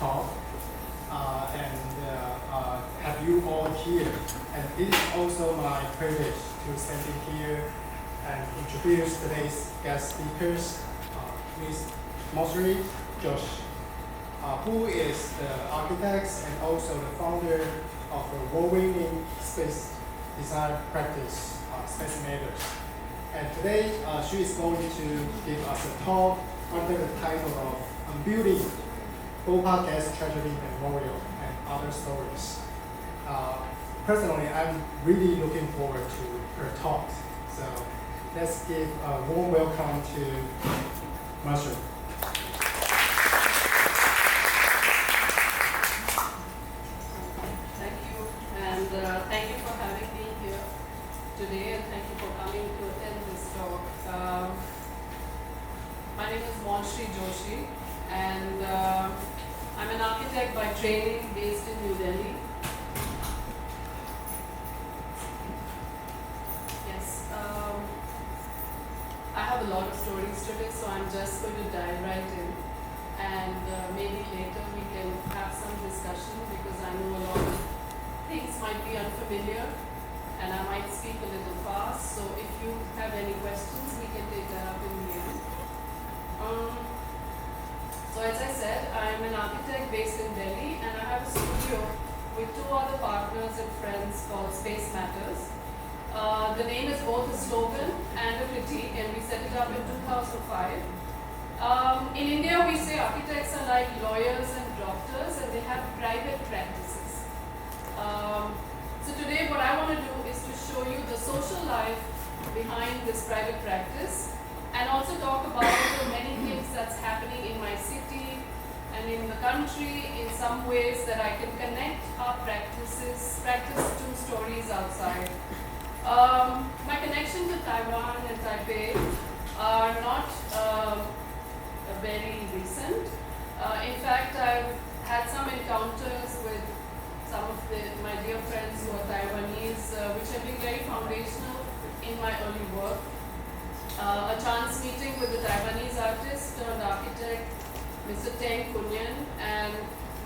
talk and have you all here. And it is also my privilege to stand in here and introduce today's guest speakers, Ms. Moulshri Joshi, who is the architect and also the founder of the award-winning space design practice, Space Matters. And today, she is going to give us a talk under the title of Unbuilding, Bhopal Gas Tragedy Memorial and Other Stories. Personally, I'm really looking forward to her talk. So let's give a warm welcome to Moulshri. Thank you, and thank you for having me here today, and thank you for coming to attend this talk. My name is Moulshri Joshi, and I'm an architect by training based in New Delhi. Yes, I have a lot of stories today, so I'm just going to dive right in, and maybe later we can have some discussion because I know a lot of things might be unfamiliar and I might speak a little fast, so if you have any questions, we can take that up in the end. So as I said, I'm an architect based in Delhi, and I have a studio with two other partners and friends called Space Matters. The name is both a slogan and a critique, and we set it up in 2005. In India, we say architects are like lawyers and doctors, and they have private practices. So today what I want to do is to show you the social life behind this private practice, and also talk about the many things that's happening in my city and in the country in some ways that I can connect our practice to stories outside. My connection to Taiwan and Taipei are not very recent. In fact, I've had some encounters with some of my dear friends who are Taiwanese, which have been very foundational in my early work. A chance meeting with the Taiwanese artist turned architect, Mr. Teng Kunyan, and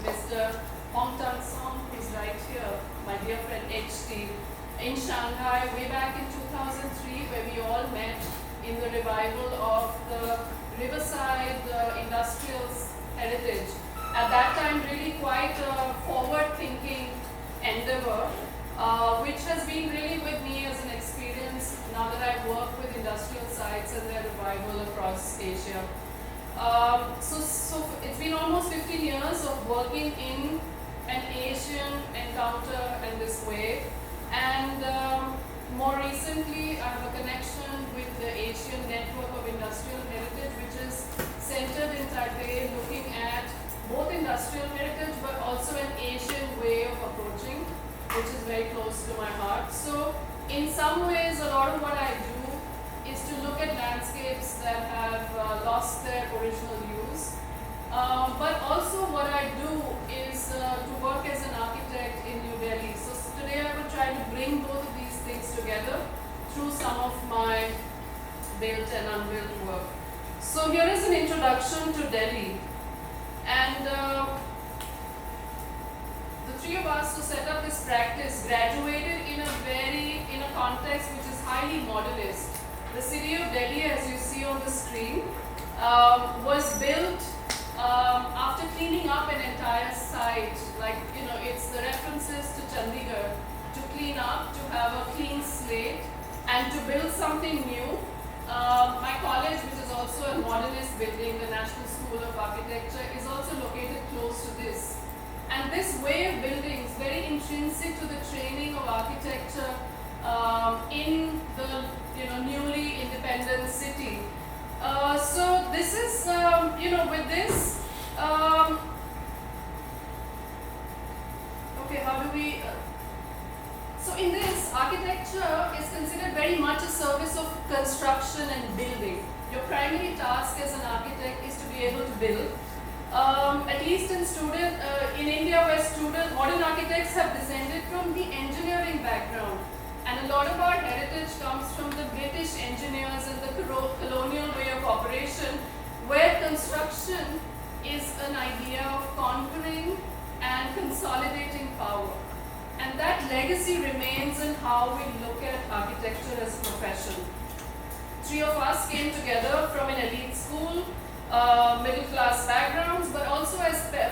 Mr. Hong Tan Song, who's right here, my dear friend HT, in Shanghai way back in 2003, where we all met in the revival of the Riverside industrial heritage. At that time, really quite a forward-thinking endeavor, which has been really with me as an experience now that I work with industrial sites and their revival across Asia. So it's been almost 15 years of working in an Asian encounter in this way, and more recently I have a connection with the Asian Network of Industrial Heritage, which is centered in Taipei, looking at both industrial heritage but also an Asian way of approaching, which is very close to my heart. So in some ways, a lot of what I do is to look at landscapes that have lost their original use. But also what I do is to work as an architect in New Delhi. So today I will try to bring both of these things together through some of my built and unbuilt work. So here is an introduction to Delhi. And the three of us who set up this practice graduated in a context which is highly modernist. The city of Delhi, as you see on the screen, was built after cleaning up an entire site. Like, it's the references to Chandigarh, to clean up, to have a clean slate, and to build something new. My college, which is also a modernist building, the National School of Architecture, is also located close to this. And this way of building is very intrinsic to the training of architecture in the newly independent city. So this is, with this, okay, how do we, so in this, architecture is considered very much a service of construction and building. Your primary task as an architect is to be able to build. At least in India, where modern architects have descended from the engineering background, and a lot of our heritage comes from the British engineers and the colonial way of operation, where construction is an idea of conquering and consolidating power. And that legacy remains in how we look at architecture as a profession. 3 of us came together from an elite school, middle class backgrounds, but also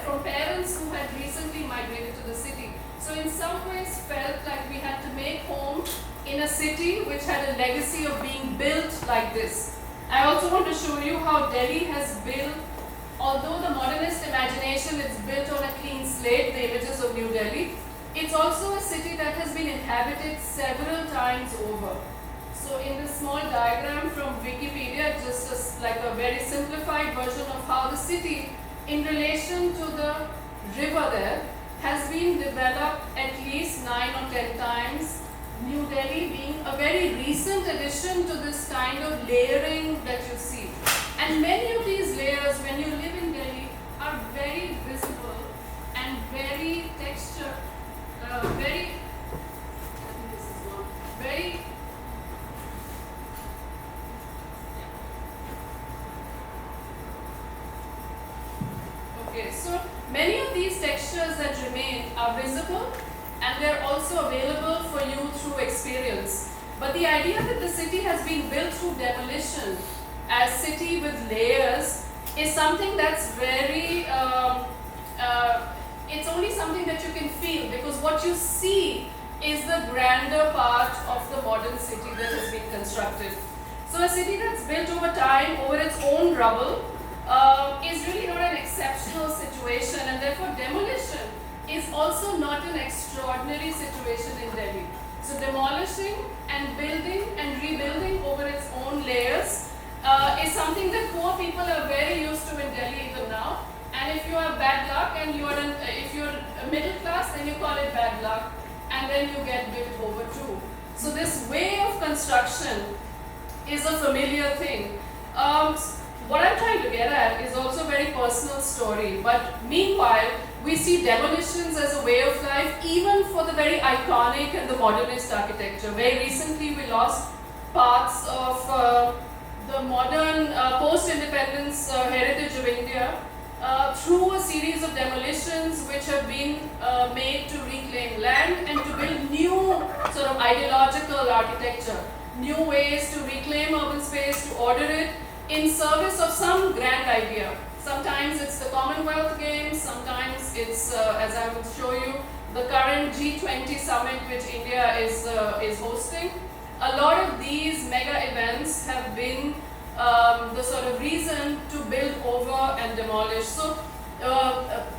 from parents who had recently migrated to the city. So in some ways felt like we had to make home in a city which had a legacy of being built like this. I also want to show you how Delhi has built, although the modernist imagination is built on a clean slate, the images of New Delhi, it's also a city that has been inhabited several times over. So in this small diagram from Wikipedia, just like a very simplified version of how the city, in relation to the river there, has been developed at least 9 or 10 times. New Delhi being a very recent addition to this kind of layering that you see. And many of these layers, when you live in Delhi, are very visible and very texture, very okay, so many of these textures that remain are visible and they're also available for you through experience. But the idea that the city has been built through demolition as city with layers is something that's very, it's only something that you can feel, because what you see is the grander part of the modern city that has been constructed. So a city that's built over time, over its own rubble, is really not an exceptional situation, and therefore demolition is also not an extraordinary situation in Delhi. So demolishing and building and rebuilding over its own layers is something that poor people are very used to in Delhi even now. And if you have bad luck and if you're a middle class, then you call it bad luck, and then you get built over too. So this way of construction is a familiar thing. What I'm trying to get at is also a very personal story, but meanwhile, we see demolitions as a way of life even for the very iconic and the modernist architecture. Very recently, we lost parts of the modern post-independence heritage of India through a series of demolitions which have been made to reclaim land and to build new sort of ideological architecture, new ways to reclaim urban space, to order it in service of some grand idea. Sometimes it's the Commonwealth Games, sometimes it's, as I will show you, the current G20 summit which India is hosting. A lot of these mega events have been the sort of reason to build over and demolish. So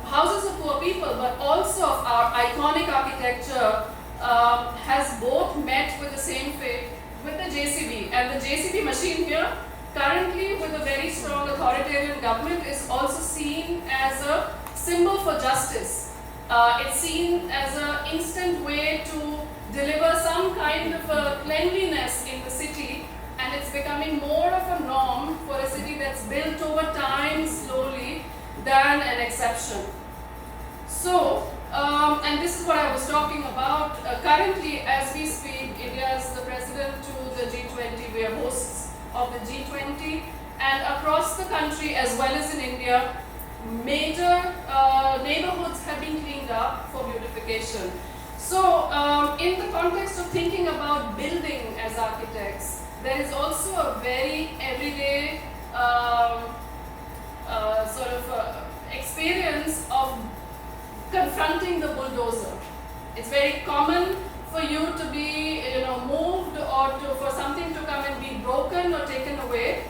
houses of poor people, but also of our iconic architecture has both met with the same fate with the JCB. And the JCB machine here, currently with a very strong authoritarian government, is also seen as a symbol for justice. It's seen as an instant way to deliver some kind of a cleanliness in the city, and it's becoming more of a norm for a city that's built over time slowly than an exception. So, and this is what I was talking about. Currently, as we speak, India is the president to the G20. We are hosts of the G20, and across the country as well as in India, major neighborhoods have been cleaned up for beautification. So in the context of thinking about building as architects, there is also a very everyday sort of experience of confronting the bulldozer. It's very common for you to be moved or for something to come and be broken or taken away.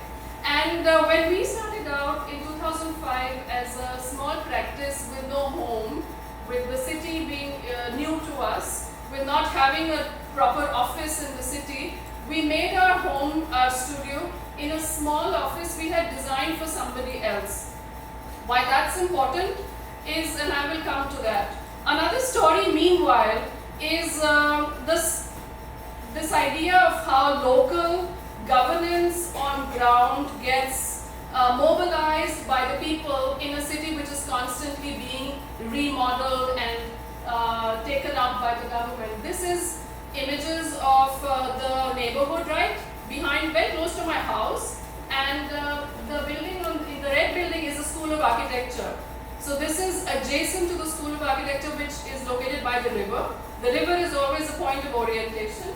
And when we started out in 2005 as a small practice with no home, with the city being new to us, with not having a proper office in the city, we made our home, our studio, in a small office we had designed for somebody else. Why that's important is, and I will come to that. Another story, meanwhile, is this idea of how local governance on ground gets mobilized by the people in a city which is constantly being remodeled and taken up by the government. This is images of the neighborhood right behind, very close to my house, and the building, the red building, is a school of architecture. So this is adjacent to the School of Architecture, which is located by the river. The river is always a point of orientation.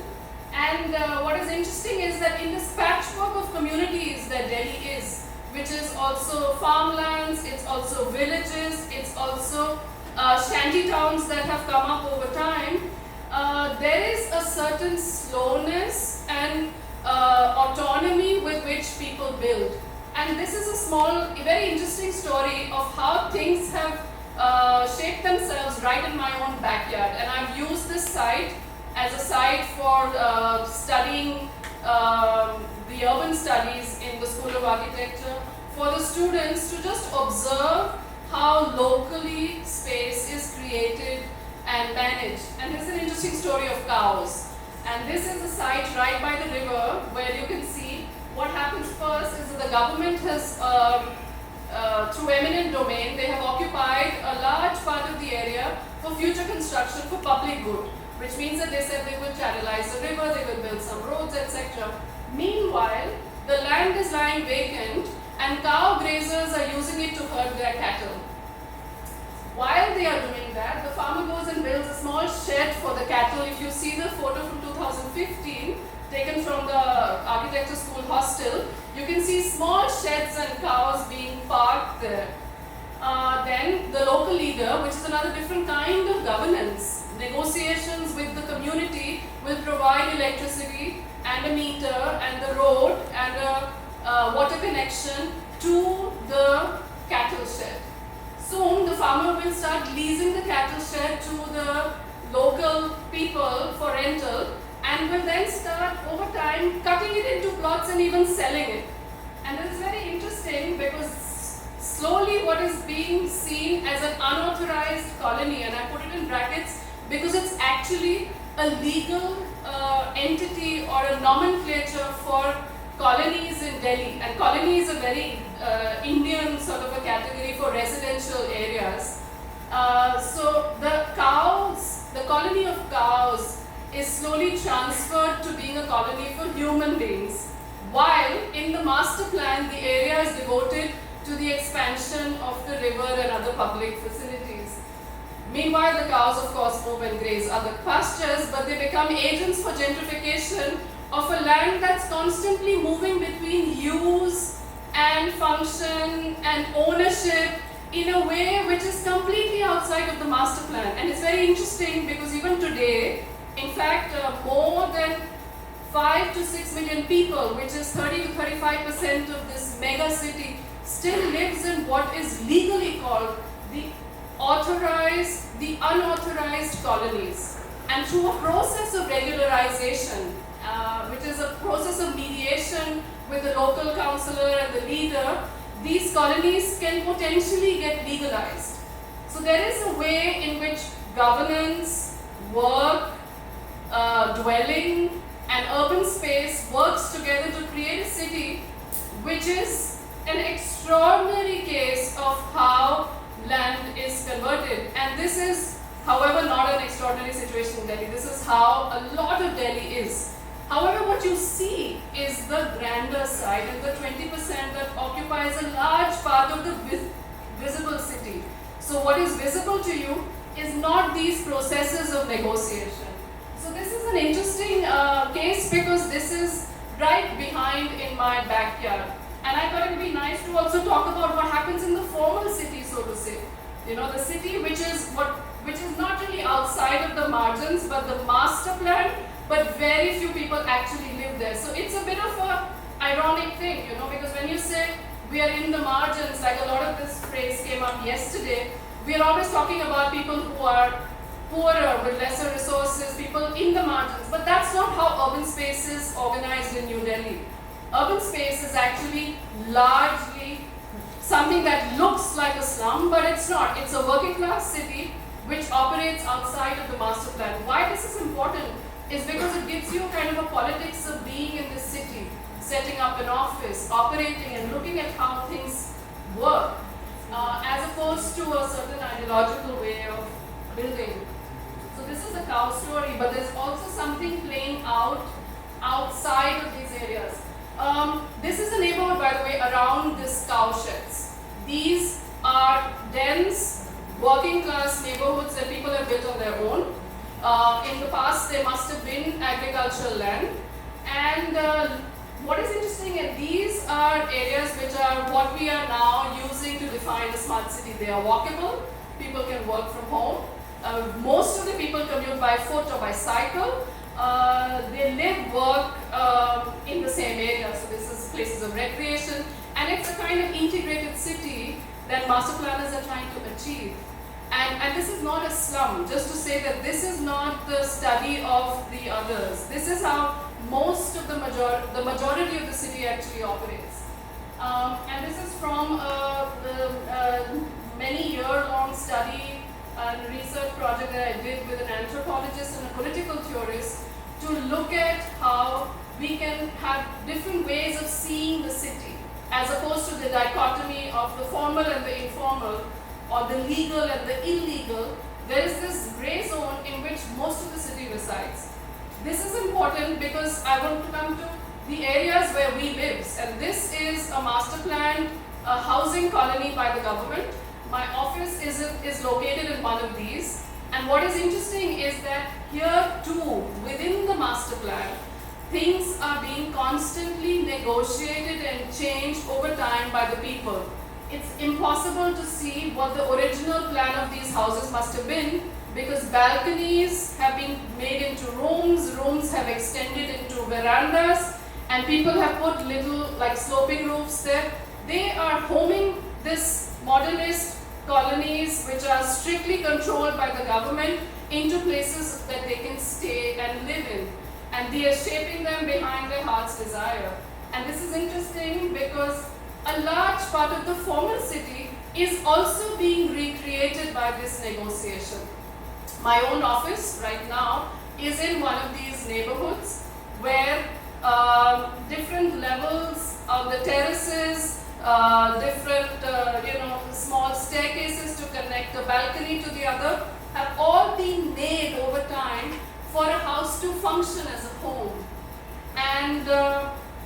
And what is interesting is that in this patchwork of communities that Delhi is, which is also farmlands, it's also villages, it's also shanty towns that have come up over time, there is a certain slowness and autonomy with which people build. And this is a small, very interesting story of how things have shaped themselves right in my own backyard. And I've used this site as a site for studying the urban studies in the School of Architecture, for the students to just observe how locally space is created and managed. And this is an interesting story of cows. And this is a site right by the river where you can see what happens first is that the government has, through eminent domain, they have occupied a large part of the area for future construction for public good, which means that they said they will channelize the river, they will build some roads, etc. Meanwhile, the land is lying vacant and cow grazers are using it to herd their cattle. While they are doing that, the farmer goes and builds a small shed for the cattle. If you see the photo from 2015, taken from the architecture school hostel, you can see small sheds and cows being parked there. Then the local leader, which is another different kind of governance, negotiations with the community will provide electricity and a meter and the road and a water connection to the cattle shed. Soon the farmer will start leasing the cattle shed to the local people for rental and will then start over time cutting it into plots and even selling it. And this is very interesting because slowly what is being seen as an unauthorized colony, and I put it in brackets because it's actually a legal entity or a nomenclature for colonies in Delhi. And colony is a very Indian sort of a category for residential areas. So the cows, the colony of cows is slowly transferred to being a colony for human beings, while in the master plan the area is devoted to the expansion of the river and other public facilities. Meanwhile, the cows of course move and graze other pastures, but they become agents for gentrification of a land that's constantly moving between use and function and ownership in a way which is completely outside of the master plan. And it's very interesting because even today, in fact, more than 5 to 6 million people, which is 30 to 35% of this mega city, still lives in what is legally called the authorized, the unauthorized colonies. And through a process of regularization, which is a process of mediation with the local councillor and the leader, these colonies can potentially get legalized. So there is a way in which governance, work, dwelling and urban space works together to create a city which is an extraordinary case of how land is converted. And this is, however, not an extraordinary situation in Delhi. This is how a lot of Delhi is. However, what you see is the grander side and the 20% that occupies a large part of the visible city. So what is visible to you is not these processes of negotiation. So this is an interesting case because this is right behind in my backyard. And I thought it would be nice to also talk about what happens in the formal city, so to say. You know, the city which is not really outside of the margins, but the master plan, but very few people actually live there. So it's a bit of a ironic thing, you know, because when you say we are in the margins, like a lot of this phrase came up yesterday, we are always talking about people who are poorer, with lesser resources, people in the margins. But that's not how urban space is organized in New Delhi. Urban space is actually largely something that looks like a slum, but it's not. It's a working class city which operates outside of the master plan. Why this is important is because it gives you kind of a politics of being in this city, setting up an office, operating and looking at how things work, as opposed to a certain ideological way of building. So this is a cow story, but there's also something playing out outside of these areas. This is a neighborhood, by the way, around these cow sheds. These are dense, working class neighborhoods that people have built on their own. In the past, they must have been agricultural land. And what is interesting is these are areas which are what we are now using to define a smart city. They are walkable, people can work from home. Most of the people commute by foot or by cycle. They live, work in the same area. So this is places of recreation. And it's a kind of integrated city that master planners are trying to achieve. And this is not a slum, just to say that this is not the study of the others. This is how most of the majority of the city actually operates. And this is from a many year-long study and research project that I did with an anthropologist and a political theorist to look at how we can have different ways of seeing the city, as opposed to the dichotomy of the formal and the informal, or the legal and the illegal. There is this gray zone in which most of the city resides. This is important because I want to come to the areas where we live, and this is a master planned housing colony by the government. My office is located in one of these, and what is interesting is that here too, within the master plan, things are being constantly negotiated and changed over time by the people. It's impossible to see what the original plan of these houses must have been, because balconies have been made into rooms, rooms have extended into verandas, and people have put little like sloping roofs there. They are homing this modernist colonies which are strictly controlled by the government into places that they can stay and live in. And they are shaping them behind their heart's desire. And this is interesting because a large part of the former city is also being recreated by this negotiation. My own office right now is in one of these neighborhoods where different levels of the terraces, different small staircases to connect a balcony to the other have all been made over time for a house to function as a home. And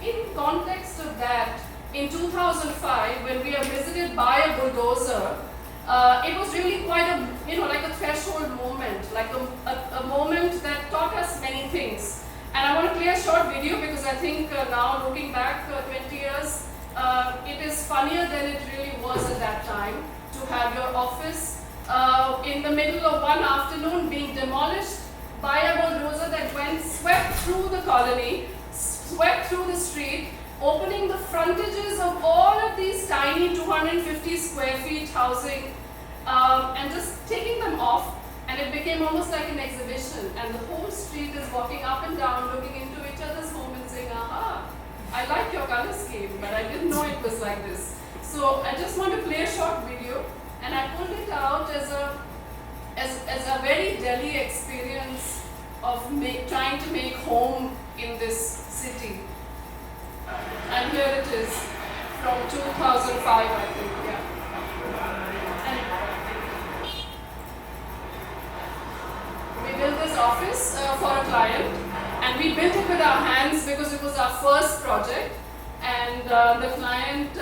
in context of that, in 2005, when we are visited by a bulldozer, it was really quite a, like a threshold moment, like a moment that taught us many things. And I want to play a short video because I think now looking back 20 years, it is funnier than it really was at that time to have your office in the middle of one afternoon being demolished by a bulldozer that swept through the colony, swept through the street, opening the frontages of all of these tiny 250 square feet housing and just taking them off, and it became almost like an exhibition, and the whole street is walking up and down looking into each other's home and saying, aha, I like your color scheme, but I didn't know it was like this. So I just want to play a short video, and I pulled it out as a very Delhi experience of trying to make home in this city. And here it is from 2005, I think, yeah. And we built this office for a client, and we built it with our hands because it was our first project. And the client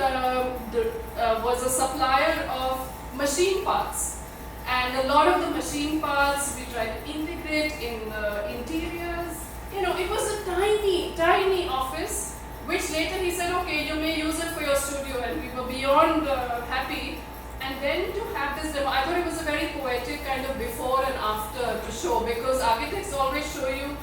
was a supplier of machine parts. And a lot of the machine parts we tried to integrate in the interiors. It was a tiny, tiny office, which later he said, okay, you may use it for your studio, and we were beyond happy. And then to have this demo, I thought it was a very poetic kind of before and after to show, because architects always show you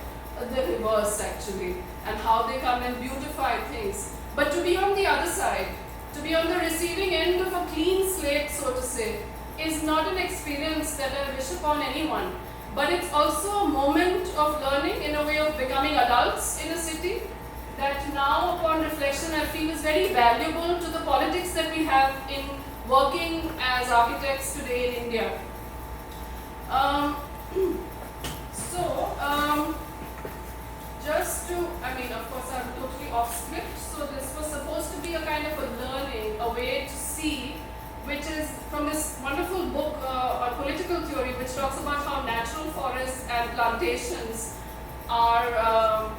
the reverse actually, and how they come and beautify things. But to be on the other side, to be on the receiving end of a clean slate, so to say, is not an experience that I wish upon anyone. But it's also a moment of learning, in a way of becoming adults in a city, that now upon reflection I feel is very valuable to the politics that we have in working as architects today in India. Of course I'm totally off script, so this was supposed to be a kind of a learning, a way to see, which is from this wonderful book on political theory, which talks about how natural forests and plantations are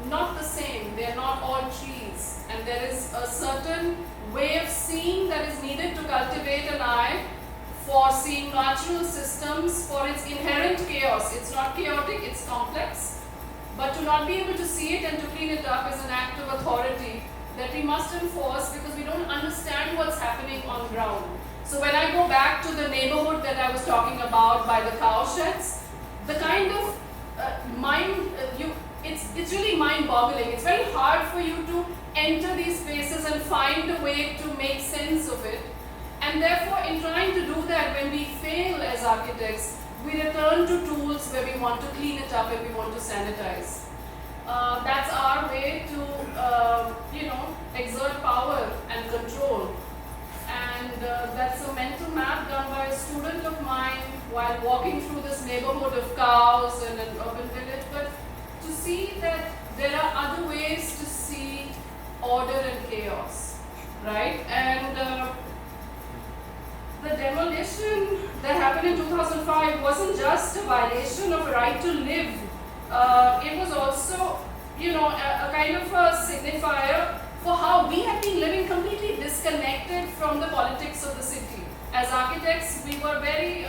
not the same. They are not all trees, and there is a certain way of seeing that is needed to cultivate an eye for seeing natural systems for its inherent chaos. It's not chaotic, it's complex. But to not be able to see it and to clean it up is an act of authority that we must enforce because we don't understand what's happening on ground. So when I go back to the neighborhood that I was talking about by the cow sheds, the kind of it's really mind-boggling. It's very hard for you to enter these spaces and find a way to make sense of it. And therefore, in trying to do that, when we fail as architects, we return to tools where we want to clean it up and we want to sanitize. That's our way to, exert power and control. And that's a mental map done by a student of mine while walking through this neighborhood of cows and an urban village. But to see that there are other ways to see order and chaos, right? And the demolition that happened in 2005 wasn't just a violation of a right to live. It was also, a kind of a signifier for how we have been living completely disconnected from the politics of the city. As architects, we were very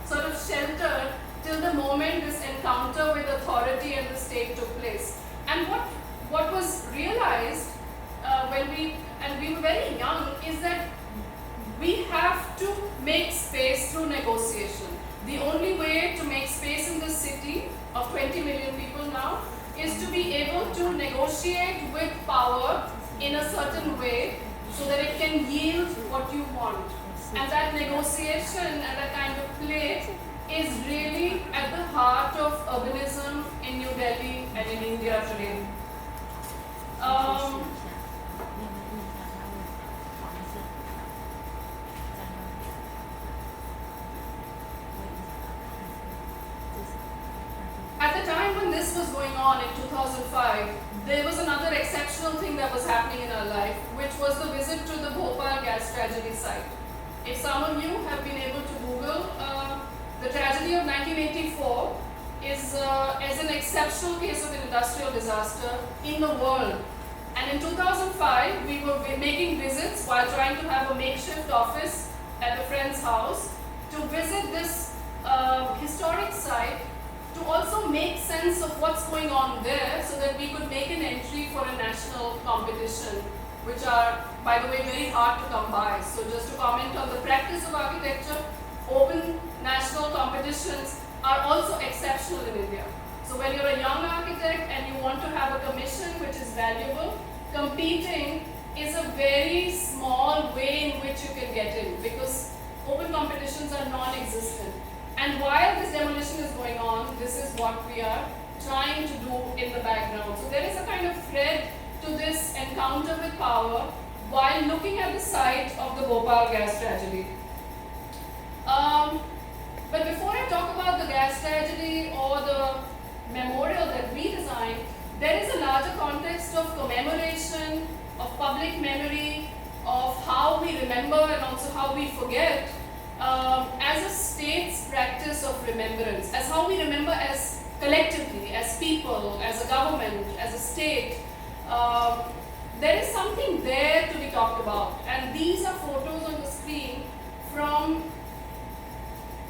sort of sheltered till the moment this encounter with authority and the state took place. And what was realized when we were very young is that we have to make space through negotiation. The only way to make space in this city of 20 million people now is to be able to negotiate with power in a certain way so that it can yield what you want. And that negotiation and that kind of play is really at the heart of urbanism in New Delhi and in India today. At the time when this was going on in 2005, there was another exceptional thing that was happening in our life, which was the visit to the Bhopal gas tragedy site. If some of you have been able to Google, the tragedy of 1984 is an exceptional case of an industrial disaster in the world. And in 2005, we were making visits while trying to have a makeshift office at a friend's house to visit this historic site to also make sense of what's going on there so that we could make an entry for a national competition, which are, by the way, very hard to come by. So just to comment on the practice of architecture, open national competitions are also exceptional in India. So when you're a young architect and you want to have a commission which is valuable, competing is a very small way in which you can get in because open competitions are non-existent. And while this demolition is going on, this is what we are trying to do in the background. So there is a kind of thread to this encounter with power while looking at the site of the Bhopal gas tragedy. But before I talk about the gas tragedy or the memorial that we designed, there is a larger context of commemoration, of public memory, of how we remember and also how we forget as a state's practice of remembrance, as how we remember as collectively, as people, as a government, as a state. There is something there to be talked about, and these are photos on the screen from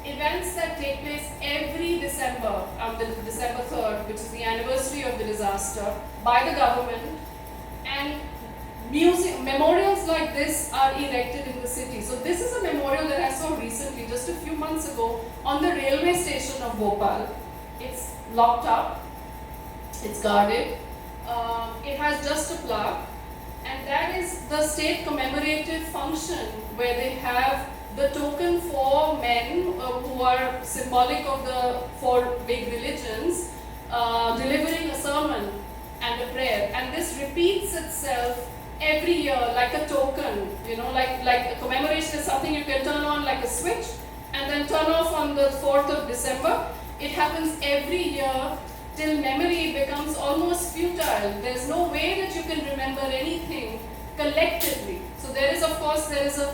events that take place every December, on the December 3rd, which is the anniversary of the disaster, by the government. And memorials like this are erected in the city. So this is a memorial that I saw recently, just a few months ago, on the railway station of Bhopal. It's locked up, it's guarded, it has just a plaque, and that is the state commemorative function where they have the token for men who are symbolic of the four big religions, delivering a sermon and a prayer. And this repeats itself every year like a token, like a commemoration is something you can turn on like a switch and then turn off on the 4th of December. It happens every year till memory becomes almost futile. There's no way that you can remember anything collectively. So there is a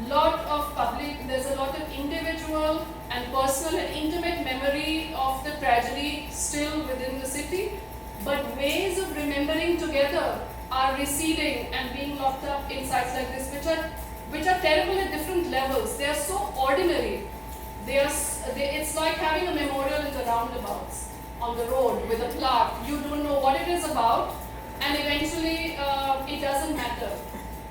lot of public, there's a lot of individual and personal and intimate memory of the tragedy still within the city, but ways of remembering together are receding and being locked up in sites like this, which are terrible at different levels. They are so ordinary. It's like having a memorial in the roundabouts on the road with a plaque. You don't know what it is about, and eventually it doesn't matter.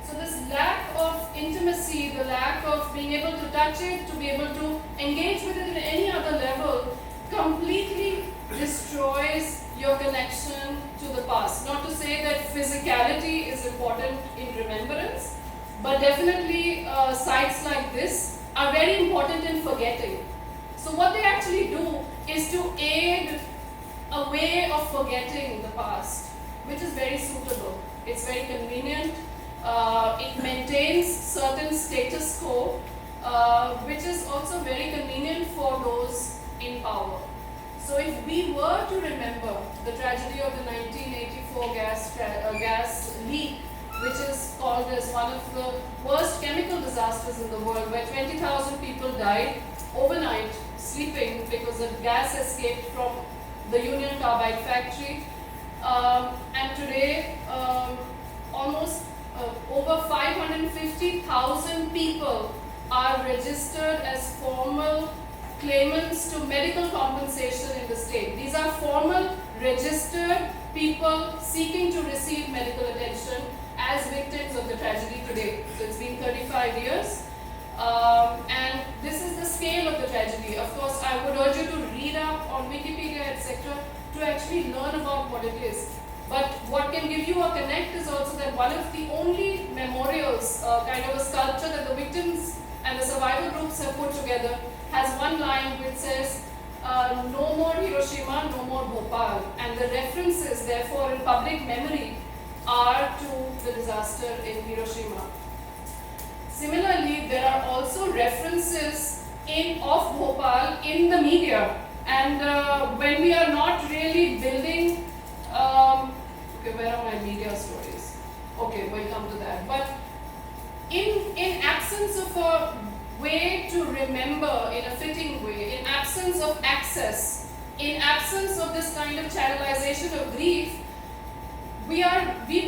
So this lack of intimacy, the lack of being able to touch it, to be able to engage with it at any other level, completely destroys your connection to the past. Not to say that physicality is important in remembrance, but definitely sites like this are very important in forgetting. So what they actually do is to aid a way of forgetting the past, which is very suitable. It's very convenient. It maintains certain status quo, which is also very convenient for those in power. So if we were to remember the tragedy of the 1984 gas leak, which is called as one of the worst chemical disasters in the world, where 20,000 people died overnight sleeping because the gas escaped from the Union Carbide factory. And today, almost over 550,000 people are registered as formal claimants to medical compensation in the state. These are formal, registered people seeking to receive medical attention as victims of the tragedy today. So it's been 35 years. And this is the scale of the tragedy. Of course, I would urge you to read up on Wikipedia, etc., to actually learn about what it is. But what can give you a connect is also that one of the only memorials, kind of a sculpture that the victims and the survival groups have put together, has one line which says, no more Hiroshima, no more Bhopal. And the references, therefore, in public memory are to the disaster in Hiroshima. Similarly, there are also references of Bhopal in the media. And when we are not really building, okay, where are my media stories? Okay, we'll come to that. But in absence of a way to remember in a fitting way, in absence of access, in absence of this kind of channelization of grief, we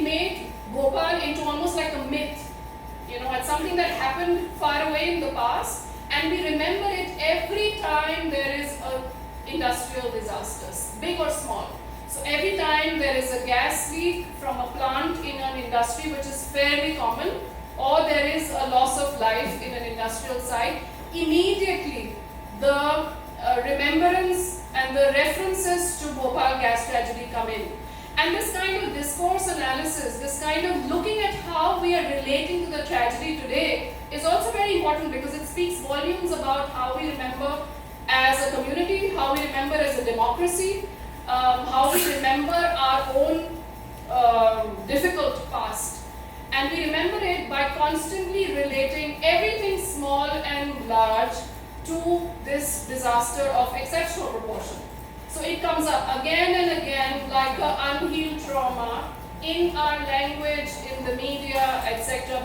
made Bhopal into almost like a myth. You know, it's something that happened far away in the past, and we remember it every time there is a industrial disaster, big or small. So every time there is a gas leak from a plant in an industry, which is fairly common, or there is a loss of life in an industrial site, immediately the remembrance and the references to Bhopal gas tragedy come in. And this kind of discourse analysis, this kind of looking at how we are relating to the tragedy today is also very important, because it speaks volumes about how we remember as a community, how we remember as a democracy, how we remember our own difficult past. And we remember it by constantly relating everything small and large to this disaster of exceptional proportion. So it comes up again and again like an unhealed trauma in our language, in the media, etc.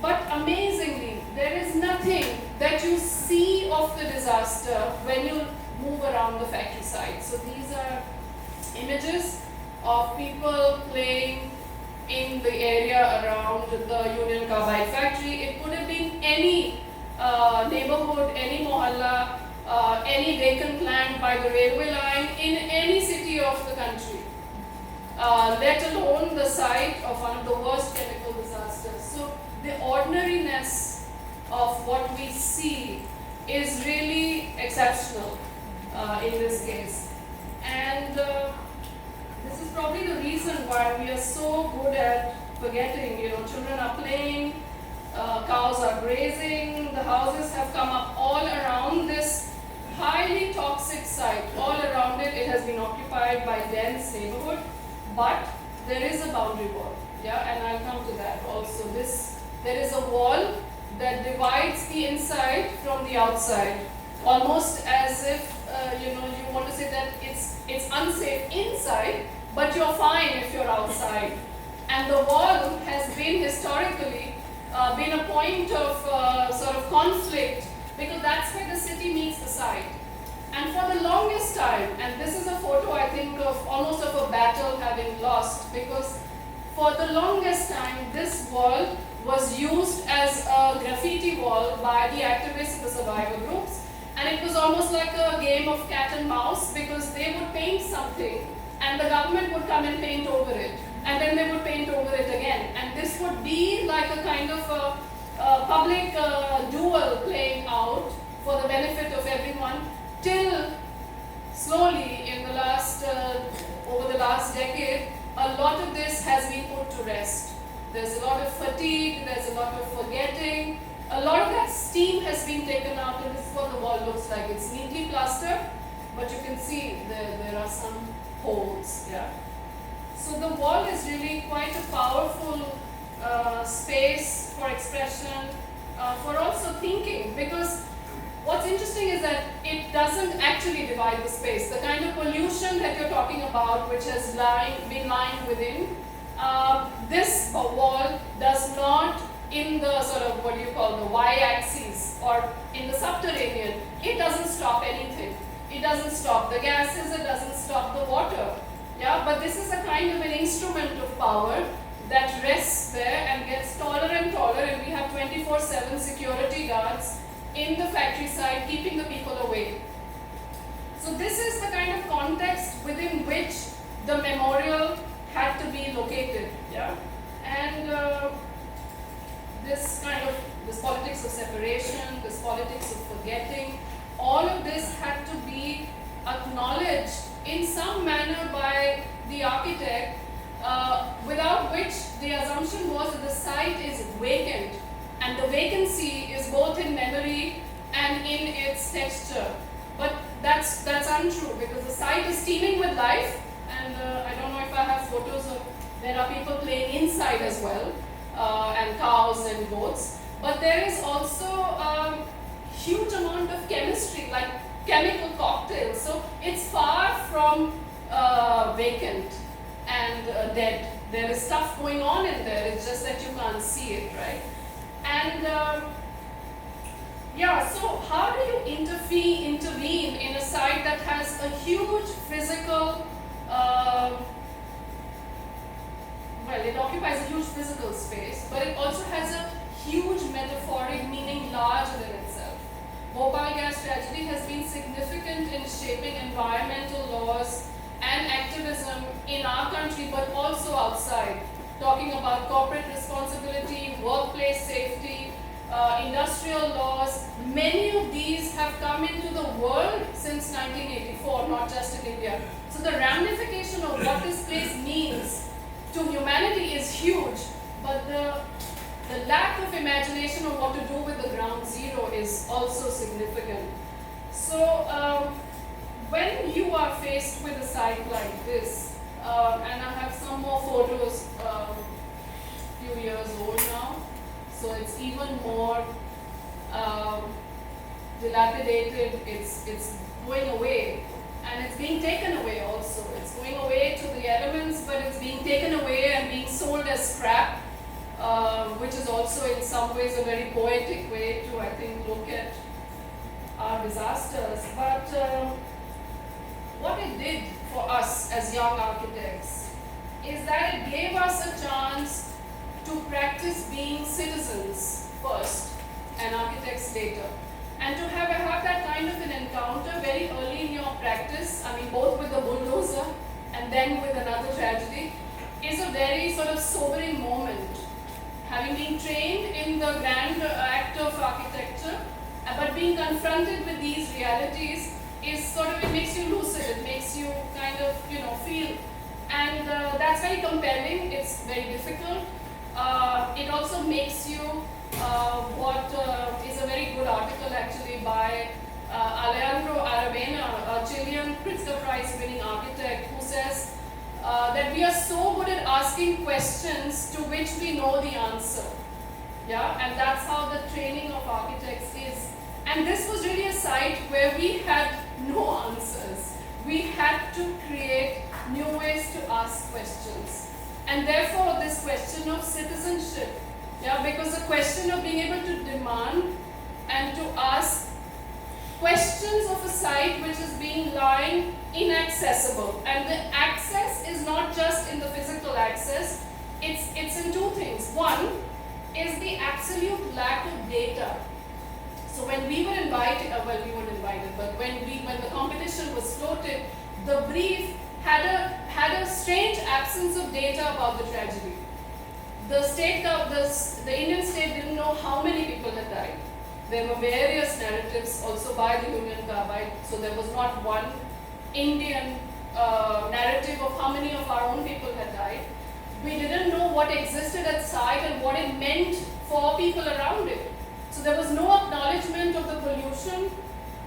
But amazingly, there is nothing that you see of the disaster when you move around the factory site. So these are images of people playing in the area around the Union Carbide factory. It could have been any neighborhood, any mohalla, any vacant land by the railway line in any city of the country, let alone the site of one of the worst chemical disasters. So the ordinariness of what we see is really exceptional in this case. And this is probably the reason why we are so good at forgetting. You know, children are playing, cows are grazing, the houses have come up all around this highly toxic site. All around it, it has been occupied by dense neighborhood, but there is a boundary wall. Yeah, and I'll come to that also. There is a wall that divides the inside from the outside, almost as if you want to say that it's unsafe inside, but you're fine if you're outside. And the wall has been historically been a point of sort of conflict, because that's where the city meets the site. And for the longest time, and this is a photo I think of almost of a battle having lost, because for the longest time, this wall was used as a graffiti wall by the activists of the survivor groups. And it was almost like a game of cat and mouse, because they would paint something and the government would come and paint over it. And then they would paint over it again. And this would be like a kind of a public duel playing out for the benefit of everyone, till slowly in the last, over the last decade, a lot of this has been put to rest. There's a lot of fatigue, there's a lot of forgetting, a lot of that steam has been taken out, and this is what the wall looks like. It's neatly plastered, but you can see there are some holes. Yeah. So the wall is really quite a powerful space for expression, for also thinking, because what's interesting is that it doesn't actually divide the space. The kind of pollution that you're talking about, which has been lying within, this wall does not, in the sort of what you call the y-axis or in the subterranean, it doesn't stop anything. It doesn't stop the gases, it doesn't stop the water. Yeah, but this is a kind of an instrument of power that rests there and gets taller and taller, and we have 24/7 security guards in the factory side keeping the people away. So this is the kind of context within which the memorial had to be located. Yeah, and this politics of separation, this politics of forgetting, all of this had to be acknowledged in some manner by the architect, without which the assumption was that the site is vacant, and the vacancy is both in memory and in its texture. But that's untrue, because the site is teeming with life, and I don't know if I have photos of, there are people playing inside as well, and cows and goats. But there is also a huge amount of chemistry, like chemical cocktails. So it's far from vacant and dead. There is stuff going on in there, it's just that you can't see it, right? And yeah, so how do you intervene in a site that has a huge physical, well, it occupies a huge physical space, but it also has a huge metaphoric meaning larger than itself. Bhopal gas tragedy has been significant in shaping environmental laws and activism in our country, but also outside. Talking about corporate responsibility, workplace safety, industrial laws. Many of these have come into the world since 1984, not just in India. So the ramification of what this place means to humanity is huge, but the lack of imagination of what to do with the ground zero is also significant. So when you are faced with a site like this, and I have some more photos, few years old now, so it's even more dilapidated, it's going away, and it's being taken away also. It's going away to the elements, but it's being taken away and being sold as scrap, which is also in some ways a very poetic way to, I think, look at our disasters. But what it did for us as young architects is that it gave us a chance to practice being citizens first and architects later. And to have that kind of an encounter very early in your practice, I mean both with the bulldozer and then with another tragedy, is a very sort of sobering moment. Having been trained in the grand act of architecture, but being confronted with these realities is sort of, it makes you lucid, it makes you kind of, feel. And that's very compelling, it's very difficult. It also makes you what is a very good article actually by Alejandro Aravena, a Chilean Pritzker Prize winning architect, who says that we are so good at asking questions to which we know the answer. Yeah, and that's how the training of architects is. And this was really a site where we had no answers. We had to create new ways to ask questions. And therefore this question of citizenship, because the question of being able to demand and to ask questions of a site which is being lying inaccessible. And the access is not just in the physical access, it's in two things. One is the absolute lack of data. So when we were invited, we weren't invited, but when the competition was floated, the brief had a strange absence of data about the tragedy. The Indian state didn't know how many people had died. There were various narratives also by the Union Carbide, so there was not one Indian narrative of how many of our own people had died. We didn't know what existed at site and what it meant for people around it. So there was no acknowledgement of the pollution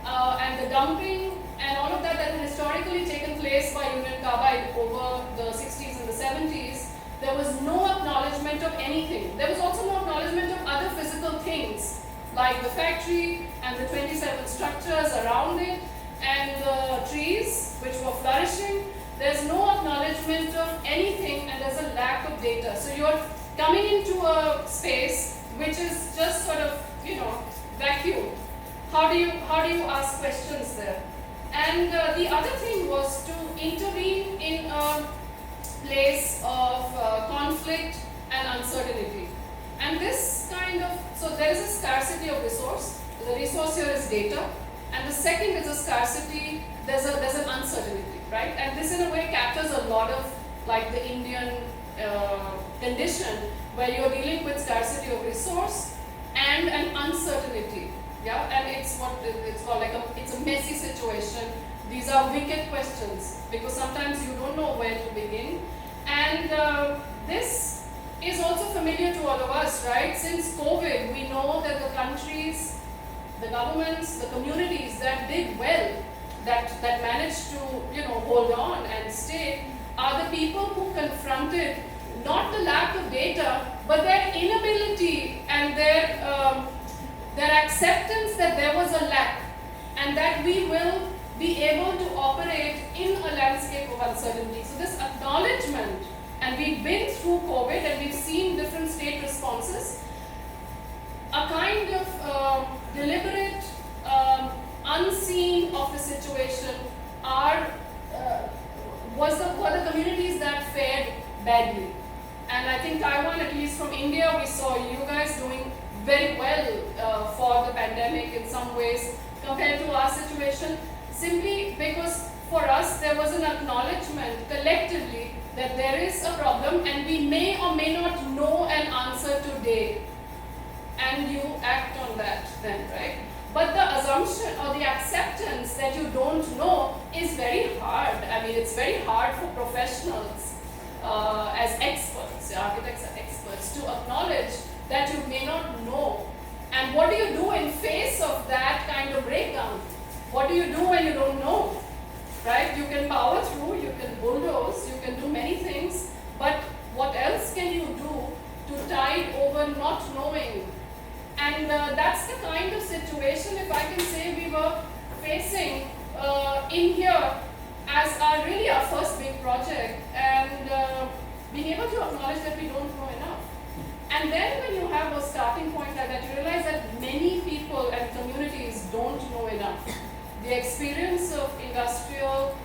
and the dumping and all of that had historically taken place by Union Carbide over the 60s and the 70s. There was no acknowledgement of anything. There was also no acknowledgement of other physical things like the factory and the 27 structures around it and the trees which were flourishing. There's no acknowledgement of anything and there's a lack of data. So you're coming into a space which is just sort of, vacuum. How do you ask questions there? And the other thing was to intervene in a place of conflict and uncertainty. And this so there is a scarcity of resource. The resource here is data. And the second is a scarcity, there's an uncertainty, right? And this in a way captures a lot of like the Indian condition where you're dealing with scarcity of resource and an uncertainty, yeah? And it's what it's called it's a messy situation. These are wicked questions because sometimes you don't know where to begin. And this is also familiar to all of us, right? Since COVID, we know that the countries, the governments, the communities that did well, that managed to hold on and stay, are the people who confronted not the lack of data, but their inability and their acceptance that there was a lack and that we will be able to operate in a landscape of uncertainty. So this acknowledgement, and we've been through COVID and we've seen different state responses, a kind of deliberate unseen of the situation were the communities that fared badly. And I think Taiwan, at least from India, we saw you guys doing very well for the pandemic in some ways compared to our situation, simply because for us there was an acknowledgement collectively that there is a problem and we may or may not know an answer today. And you act on that then, right? But the assumption or the acceptance that you don't know is very hard. I mean, it's very hard for professionals as experts, architects are experts, to acknowledge that you may not know. And what do you do in face of that kind of breakdown? What do you do when you don't know? Right? You can power through, you can bulldoze, you can do many things, but what else can you do to tide over not knowing? And that's the kind of situation, if I can say, we were facing in here as our first big project, and being able to acknowledge that we don't know enough. And then when you have a starting point like that, you realize that many people and communities don't know enough. The experience of industrial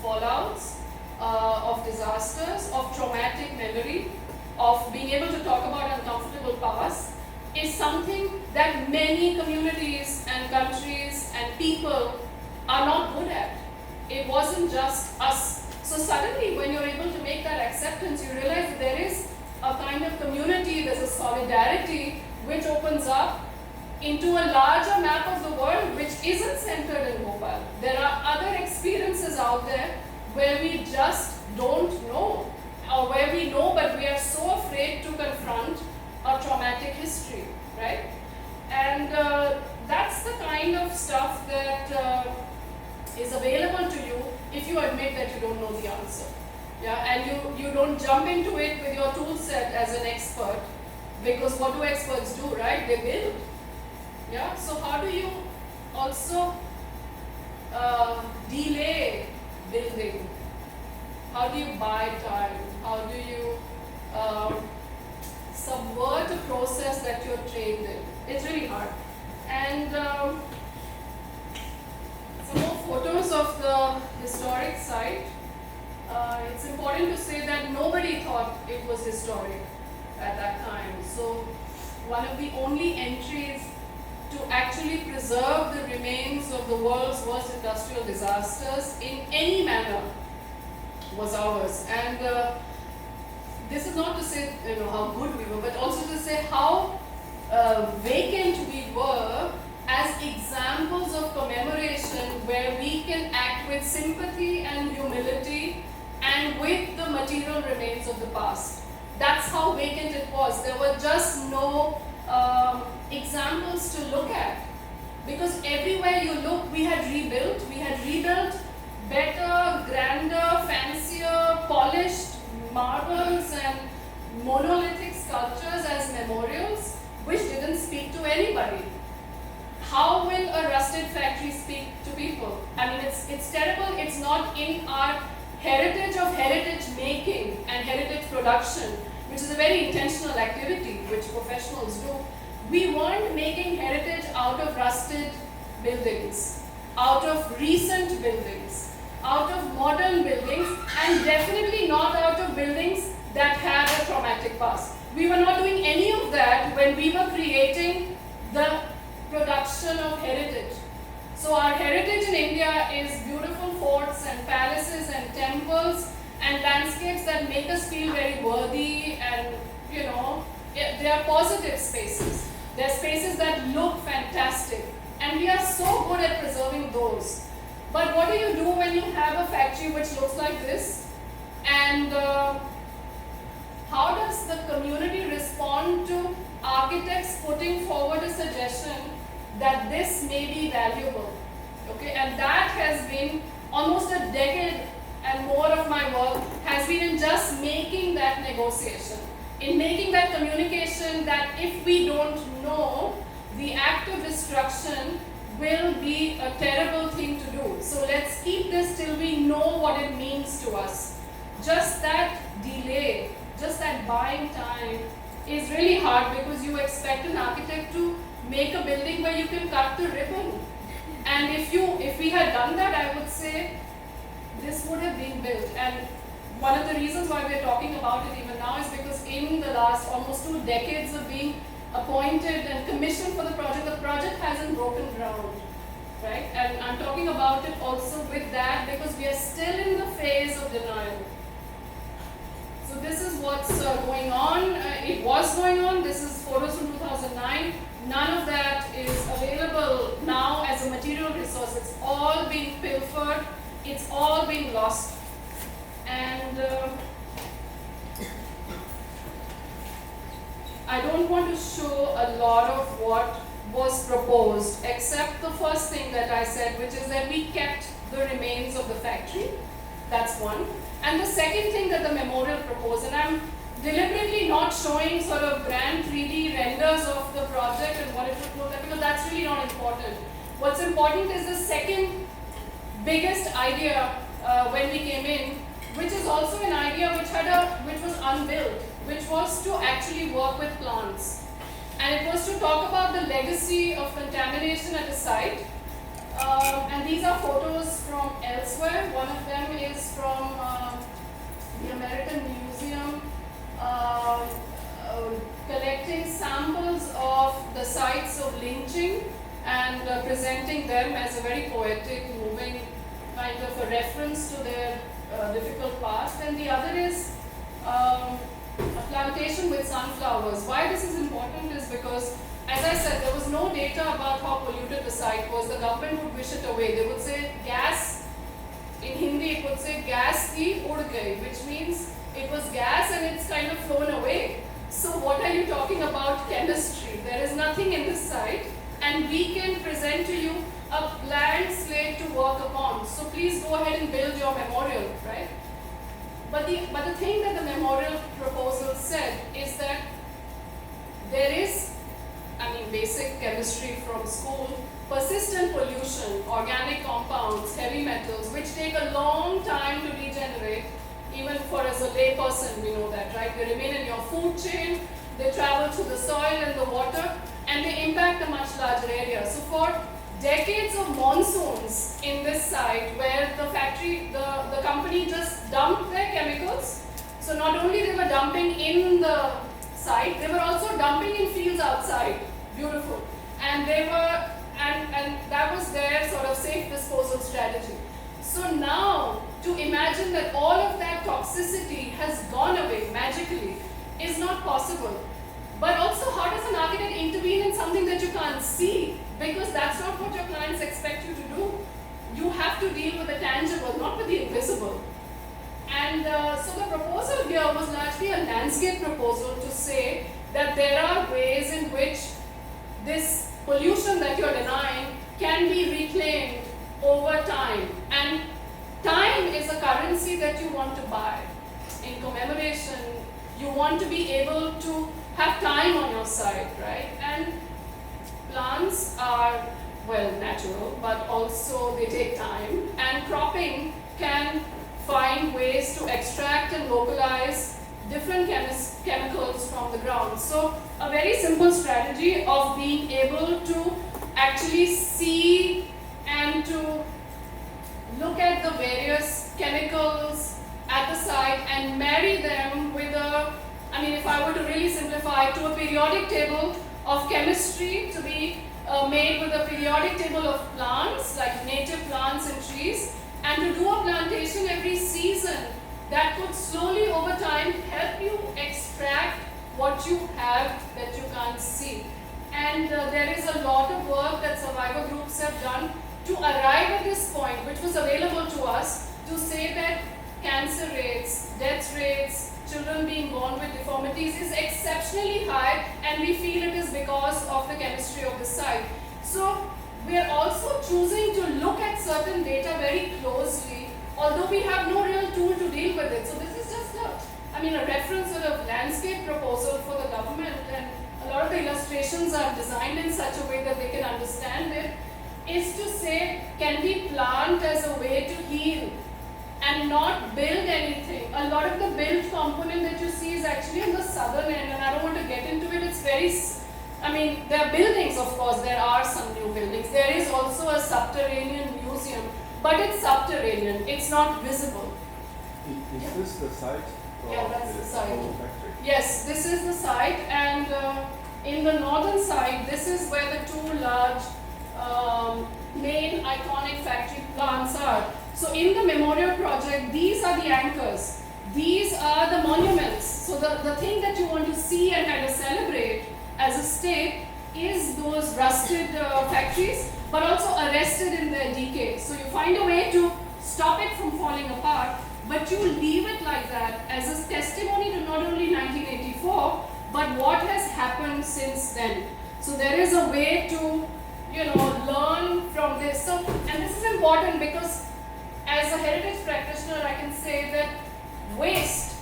fallouts, of disasters, of traumatic memory, of being able to talk about uncomfortable past, is something that many communities and countries and people are not good at. It wasn't just us. So suddenly when you're able to make that acceptance, you realize that there is a kind of community, there's a solidarity which opens up into a larger map of the world which isn't centered in Bhopal. There are other experiences out there where we just don't know, or where we know but we are so afraid to confront a traumatic history, right? And that's the kind of stuff that is available to you if you admit that you don't know the answer. Yeah, and you don't jump into it with your tool set as an expert, because what do experts do, right? They build. Yeah, so how do you also delay building? How do you buy time? How do you subvert a process that you're trained in? It's really hard. And some more photos of the historic site. it's important to say that nobody thought it was historic at that time. So one of the only entries to actually preserve the remains of the world's worst industrial disasters in any manner was ours. And this is not to say how good we were, but also to say how vacant we were as examples of commemoration where we can act with sympathy and humility and with the material remains of the past. That's how vacant it was. There were just no examples to look at, because everywhere you look, we had rebuilt better, grander, fancier, polished marbles and monolithic sculptures as memorials, which didn't speak to anybody. How will a rusted factory speak to people? I mean, it's terrible. It's not in our heritage of heritage making and heritage production, which is a very intentional activity which professionals do. We weren't making heritage out of rusted buildings, out of recent buildings, out of modern buildings, and definitely not out of buildings that had a traumatic past. We were not doing any of that when we were creating the production of heritage. So our heritage in India is beautiful forts and palaces and temples and landscapes that make us feel very worthy, and they are positive spaces. They are spaces that look fantastic, and we are so good at preserving those. But what do you do when you have a factory which looks like this? And how does the community respond to architects putting forward a suggestion that this may be valuable? Okay, and that has been almost a decade and more of my work has been in just making that negotiation, in making that communication that if we don't know, the act of destruction will be a terrible thing to do. So let's keep this till we know what it means to us. Just that delay, just that buying time is really hard, because you expect an architect to make a building where you can cut the ribbon. And if we had done that, I would say this would have been built. And one of the reasons why we're talking about it even now is because in the last almost 2 decades of being appointed and commissioned for the project hasn't broken ground, right? And I'm talking about it also with that because we are still in the phase of denial. So this is what's going on. It was going on. This is photos from 2009. None of that is available now as a material resource. It's all being pilfered. It's all being lost. And I don't want to show a lot of what was proposed, except the first thing that I said, which is that we kept the remains of the factory. That's one. And the second thing that the memorial proposed, and I'm deliberately not showing sort of grand 3D renders of the project and what it would look like, because that's really not important. What's important is the second biggest idea when we came in, which is also an idea which was unbuilt, which was to actually work with plants. And it was to talk about the legacy of contamination at a site. And these are photos from elsewhere. One of them is from the American Museum, collecting samples of the sites of lynching and presenting them as a very poetic, moving kind of a reference to their difficult past. And the other is a plantation with sunflowers. Why this is important is because, as I said, there was no data about how polluted the site was. The government would wish it away. They would say gas, in Hindi it would say gas ki ud gayi, which means it was gas and it's kind of flown away. So what are you talking about chemistry? There is nothing in this site, and we can present to you a blank slate to work upon. So please go ahead and build your memorial, right? But the thing that the memorial proposal said is that there is, basic chemistry from school, persistent pollution, organic compounds, heavy metals, which take a long time to regenerate. Even for as a lay person, we know that, right? They remain in your food chain, they travel through the soil and the water, and they impact a much larger area. So for decades of monsoons in this site where the company just dumped their chemicals. So not only they were dumping in the site, they were also dumping in fields outside. Beautiful. And they were, and that was their sort of safe disposal strategy. So now, to imagine that all of that toxicity has gone away magically is not possible. But also, how does an architect intervene in something that you can't see? Because that's not what your clients expect you to do. You have to deal with the tangible, not with the invisible. And so the proposal here was largely a landscape proposal to say that there are ways in which this pollution that you're denying can be reclaimed over time. And time is a currency that you want to buy. In commemoration, you want to be able to have time on your side, right? And plants are, well, natural, but also they take time. And cropping can find ways to extract and localize different chemicals from the ground. So a very simple strategy of being able to actually see and to look at the various chemicals at the site and marry them with if I were to really simplify, to a periodic table of chemistry to be made with a periodic table of plants, like native plants and trees, and to do a plantation every season that could slowly over time help you extract what you have that you can't see. And there is a lot of work that survivor groups have done to arrive at this point, which was available to us, to say that cancer rates, death rates, children being born with deformities is exceptionally high, and we feel it is because of the chemistry of the site. So we are also choosing to look at certain data very closely, although we have no real tool to deal with it. So this is just a reference sort of landscape proposal for the government, and a lot of the illustrations are designed in such a way that they can understand it, is to say, can we plant as a way to heal and not build anything? A lot of the build component that you see is actually on the southern end, and I don't want to get into it. It's very, there are buildings, of course, there are some new buildings. There is also a subterranean museum, but it's subterranean, it's not visible. Is this the site? Yeah, that's the site. Factory? Yes, this is the site, and in the northern side, this is where the two large main iconic factory plants are. So in the memorial project, these are the anchors. These are the monuments. So the thing that you want to see and kind of celebrate as a state is those rusted factories, but also arrested in their decay. So you find a way to stop it from falling apart, but you leave it like that as a testimony to not only 1984, but what has happened since then. So there is a way to, learn from this. So, and this is important because as a heritage practitioner, I can say that waste,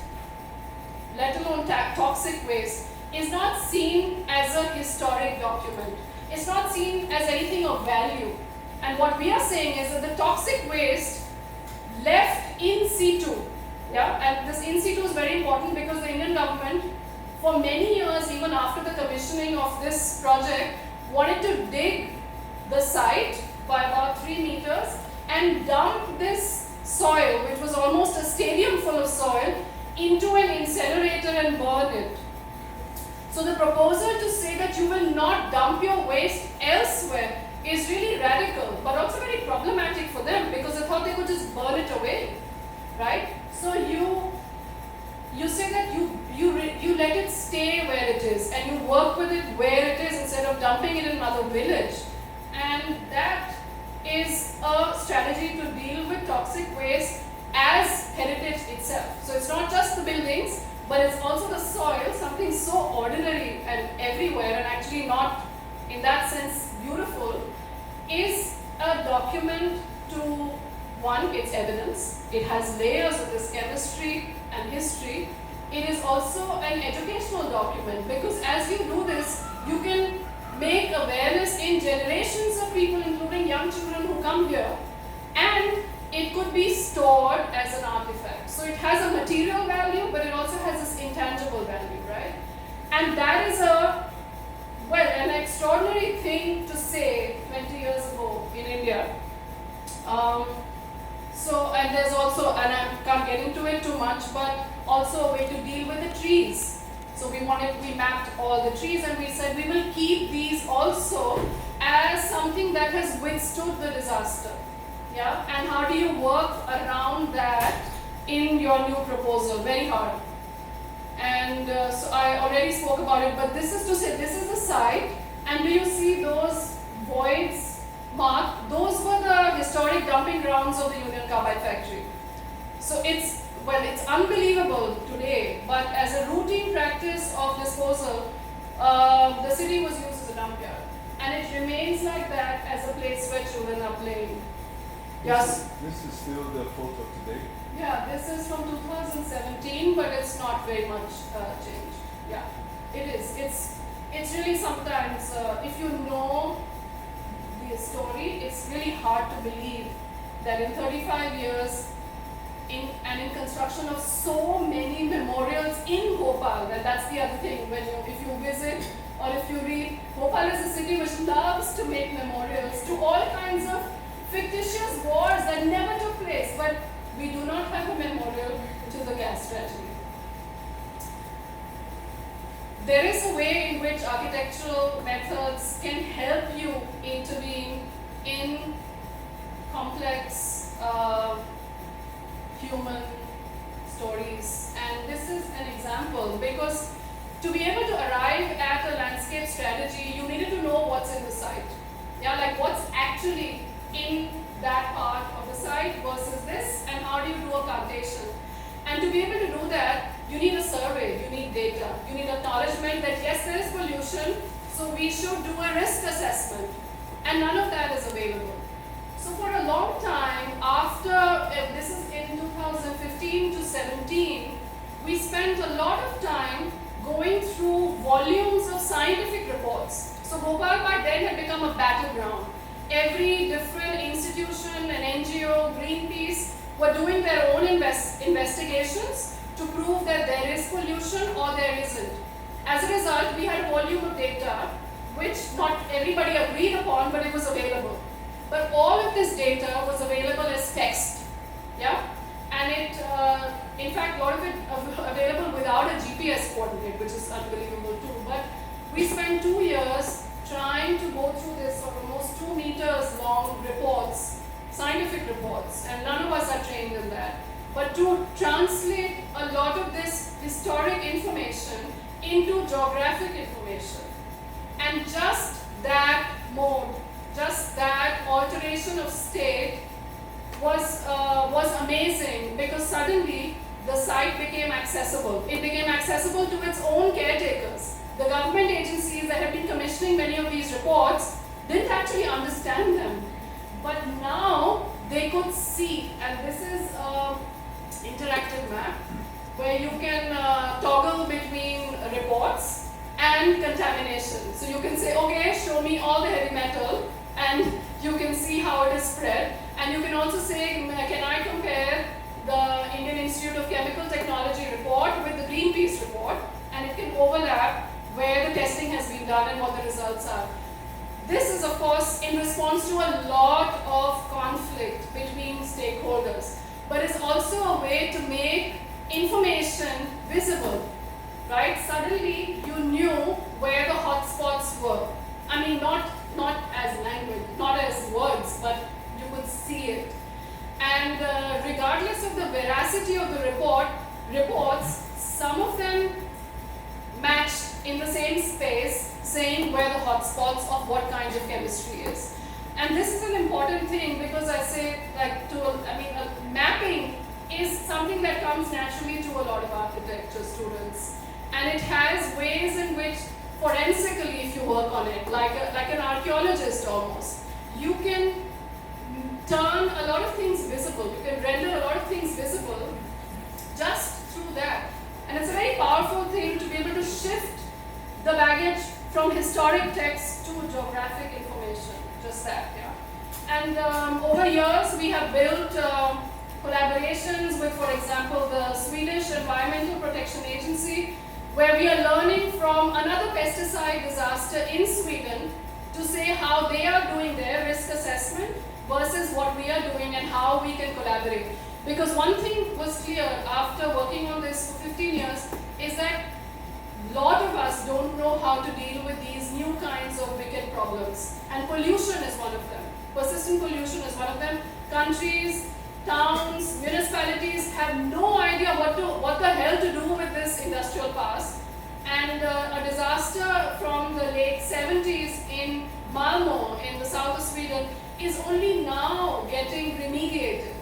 let alone toxic waste, is not seen as a historic document. It's not seen as anything of value. And what we are saying is that the toxic waste left in situ, and this in situ is very important because the Indian government, for many years, even after the commissioning of this project, wanted to dig the site by about 3 meters and dump this soil, which was almost a stadium full of soil, into an incinerator and burn it. So the proposal to say that you will not dump your waste elsewhere is really radical, but also very problematic for them because they thought they could just burn it away, right? So you say that you let it stay where it is and you work with it where it is instead of dumping it in another village. And that is a strategy to deal with toxic waste as heritage itself. So it's not just the buildings, but it's also the soil, something so ordinary and everywhere and actually not in that sense beautiful, is a document to, one, its evidence. It has layers of this chemistry and history. It is also an educational document because as you do this, you can make awareness in generations of people, including young children who come here, and it could be stored as an artifact. So it has a material value, but it also has this intangible value, right? And that is well, an extraordinary thing to say 20 years ago in India. And there's also, and I can't get into it too much, but also a way to deal with the trees. So we mapped all the trees and we said we will keep these also as something that has withstood the disaster. Yeah, and how do you work around that in your new proposal? Very hard. And so I already spoke about it, but this is to say this is the site, and do you see those voids marked? Those were the historic dumping grounds of the Union Carbide factory. So it's unbelievable today, but as a routine practice of disposal, the city was used as a dump yard, and it remains like that as a place where children are playing. Yes? This is still the photo today? Yeah, this is from 2017, but it's not very much changed. Yeah, it is. It's really sometimes, if you know the story, it's really hard to believe that in 35 years, in construction of so many memorials in Bhopal, and that's the other thing, if you visit or if you read, Bhopal is a city which loves to make memorials to all kinds of fictitious wars that never took place, but we do not have a memorial to the gas tragedy. There is a way in which architectural methods can help you intervene in complex human stories, and this is an example, because to be able to arrive at a landscape strategy, you needed to know what's in the site. Yeah, like what's actually in that part of the site versus this, and how do you do a plantation? And to be able to do that, you need a survey, you need data, you need acknowledgement that yes, there is pollution, so we should do a risk assessment, and none of that is available. So for a long time, after, this is in 2015 to 17, we spent a lot of time going through volumes of scientific reports. So Bhopal by then had become a battleground. Every different institution, an NGO, Greenpeace, were doing their own investigations to prove that there is pollution or there isn't. As a result, we had a volume of data which not everybody agreed upon, but it was available. But all of this data was available as text, yeah? And it, in fact, a lot of it available without a GPS coordinate, which is unbelievable too. But we spent 2 years trying to go through this almost 2 meters long reports, scientific reports, and none of us are trained in that. But to translate a lot of this historic information into geographic information. And just that mode, just that alteration of state was amazing, because suddenly the site became accessible. It became accessible to its own caretakers. The government agencies that had been commissioning many of these reports didn't actually understand them. But now they could see, and this is an interactive map where you can toggle between reports and contamination. So you can say, okay, show me all the heavy metal, and you can see how it is spread. And you can also say, can I compare the Indian Institute of Chemical Technology report with the Greenpeace report, and it can overlap where the testing has been done and what the results are. This is, of course, in response to a lot of conflict between stakeholders, but it's also a way to make information visible, right? Suddenly you knew where the hotspots were. I mean, not as language, not as words, but you could see it. And regardless of the veracity of the reports, some of them matched in the same space, saying where the hotspots of what kind of chemistry is. And this is an important thing, because I say, mapping is something that comes naturally to a lot of architecture students. And it has ways in which, forensically, if you work on it, like an archaeologist almost, you can turn a lot of things visible. You can render a lot of things visible just through that. And it's a very powerful thing to be able to shift the baggage from historic text to geographic information, just that, yeah. And over years, we have built collaborations with, for example, the Swedish Environmental Protection Agency where we are learning from another pesticide disaster in Sweden to say how they are doing their risk assessment versus what we are doing and how we can collaborate. Because one thing was clear after working on this for 15 years is that a lot of us don't know how to deal with these new kinds of wicked problems. And pollution is one of them. Persistent pollution is one of them. Countries, towns, municipalities have no idea what the hell to do with this industrial past. And a disaster from the late 70s in Malmö in the south of Sweden is only now getting remediated.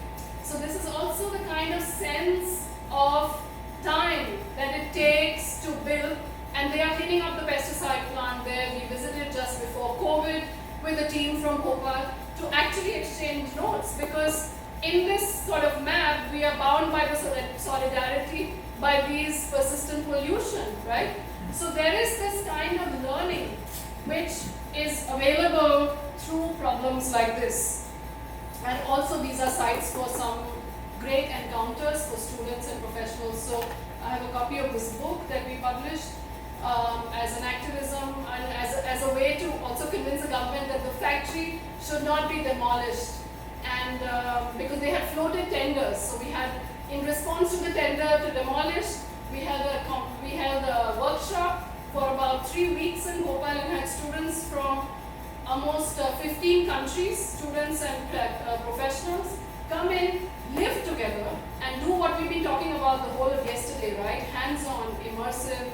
So this is also the kind of sense of time that it takes to build, and they are cleaning up the pesticide plant there. We visited just before COVID with a team from Bhopal to actually exchange notes, because in this sort of map we are bound by the solidarity by these persistent pollution, right? So there is this kind of learning which is available through problems like this. And also these are sites for some great encounters for students and professionals. So I have a copy of this book that we published as an activism and as a way to also convince the government that the factory should not be demolished. And because they had floated tenders, so we had, in response to the tender to demolish, we held a workshop for about 3 weeks in Bhopal and had students from almost 15 countries, students and professionals, come in, live together, and do what we've been talking about the whole of yesterday, right? Hands-on, immersive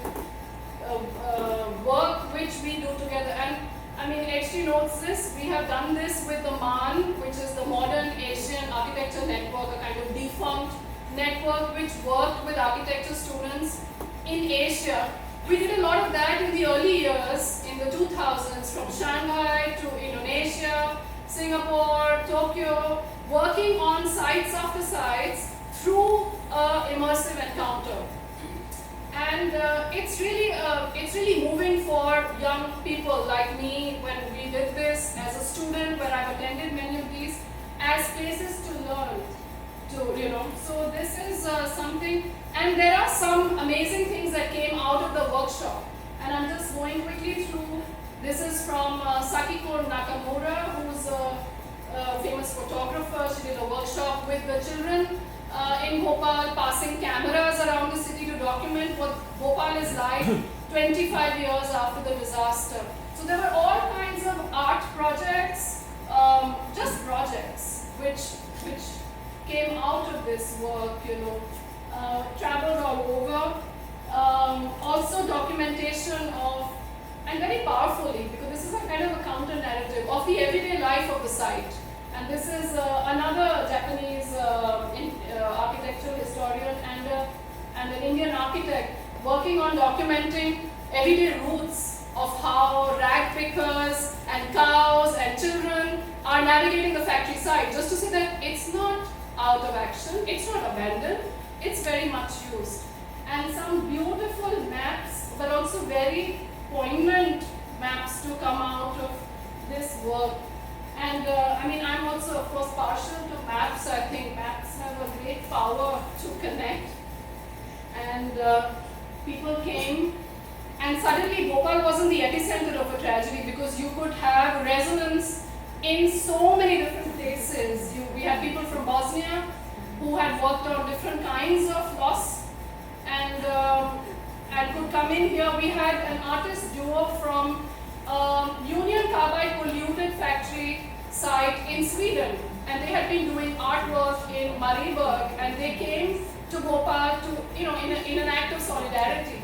work which we do together. And I mean, HT notes this, we have done this with the MAN, which is the Modern Asian Architecture Network, a kind of defunct network which worked with architecture students in Asia. We did a lot of that in the early years, in the 2000s, from Shanghai to Indonesia, Singapore, Tokyo, working on sites after sites through immersive encounter. And it's really moving for young people like me when we did this as a student, where I've attended many of these, as places to learn. So this is something, and there are some amazing things that came out of the workshop. And I'm just going quickly through. This is from Sakiko Nakamura, who's a famous photographer. She did a workshop with the children in Bhopal, passing cameras around the city to document what Bhopal is like 25 years after the disaster. So there were all kinds of art projects, just projects, which came out of this work, traveled all over. Also documentation of, and very powerfully, because this is a kind of a counter-narrative of the everyday life of the site. And this is another Japanese architectural historian and an Indian architect working on documenting everyday routes of how rag pickers and cows and children are navigating the factory site, just to say that it's not out of action, it's not abandoned, it's very much used. And some beautiful maps, but also very poignant maps to come out of this work. And I mean, I'm also, of course, partial to maps. I think maps have a great power to connect. And people came, and suddenly Bhopal wasn't the epicenter of a tragedy, because you could have resonance in so many different places. We had people from Bosnia who had worked on different kinds of loss and could come in here. We had an artist duo from Union Carbide polluted factory site in Sweden, and they had been doing artwork in Marieberg, and they came to Bhopal to, in an act of solidarity.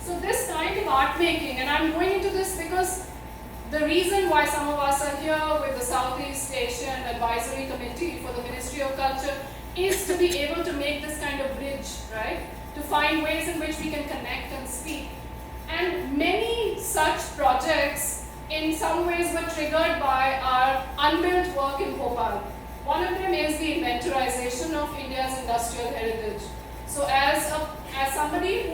So this kind of art making, and I'm going into this because the reason why some of us are here with the Southeast Asian Advisory Committee for the Ministry of Culture is to be able to make this kind of bridge, right? To find ways in which we can connect and speak. And many such projects in some ways were triggered by our unbuilt work in Bhopal. One of them is the inventorization of India's industrial heritage. So as somebody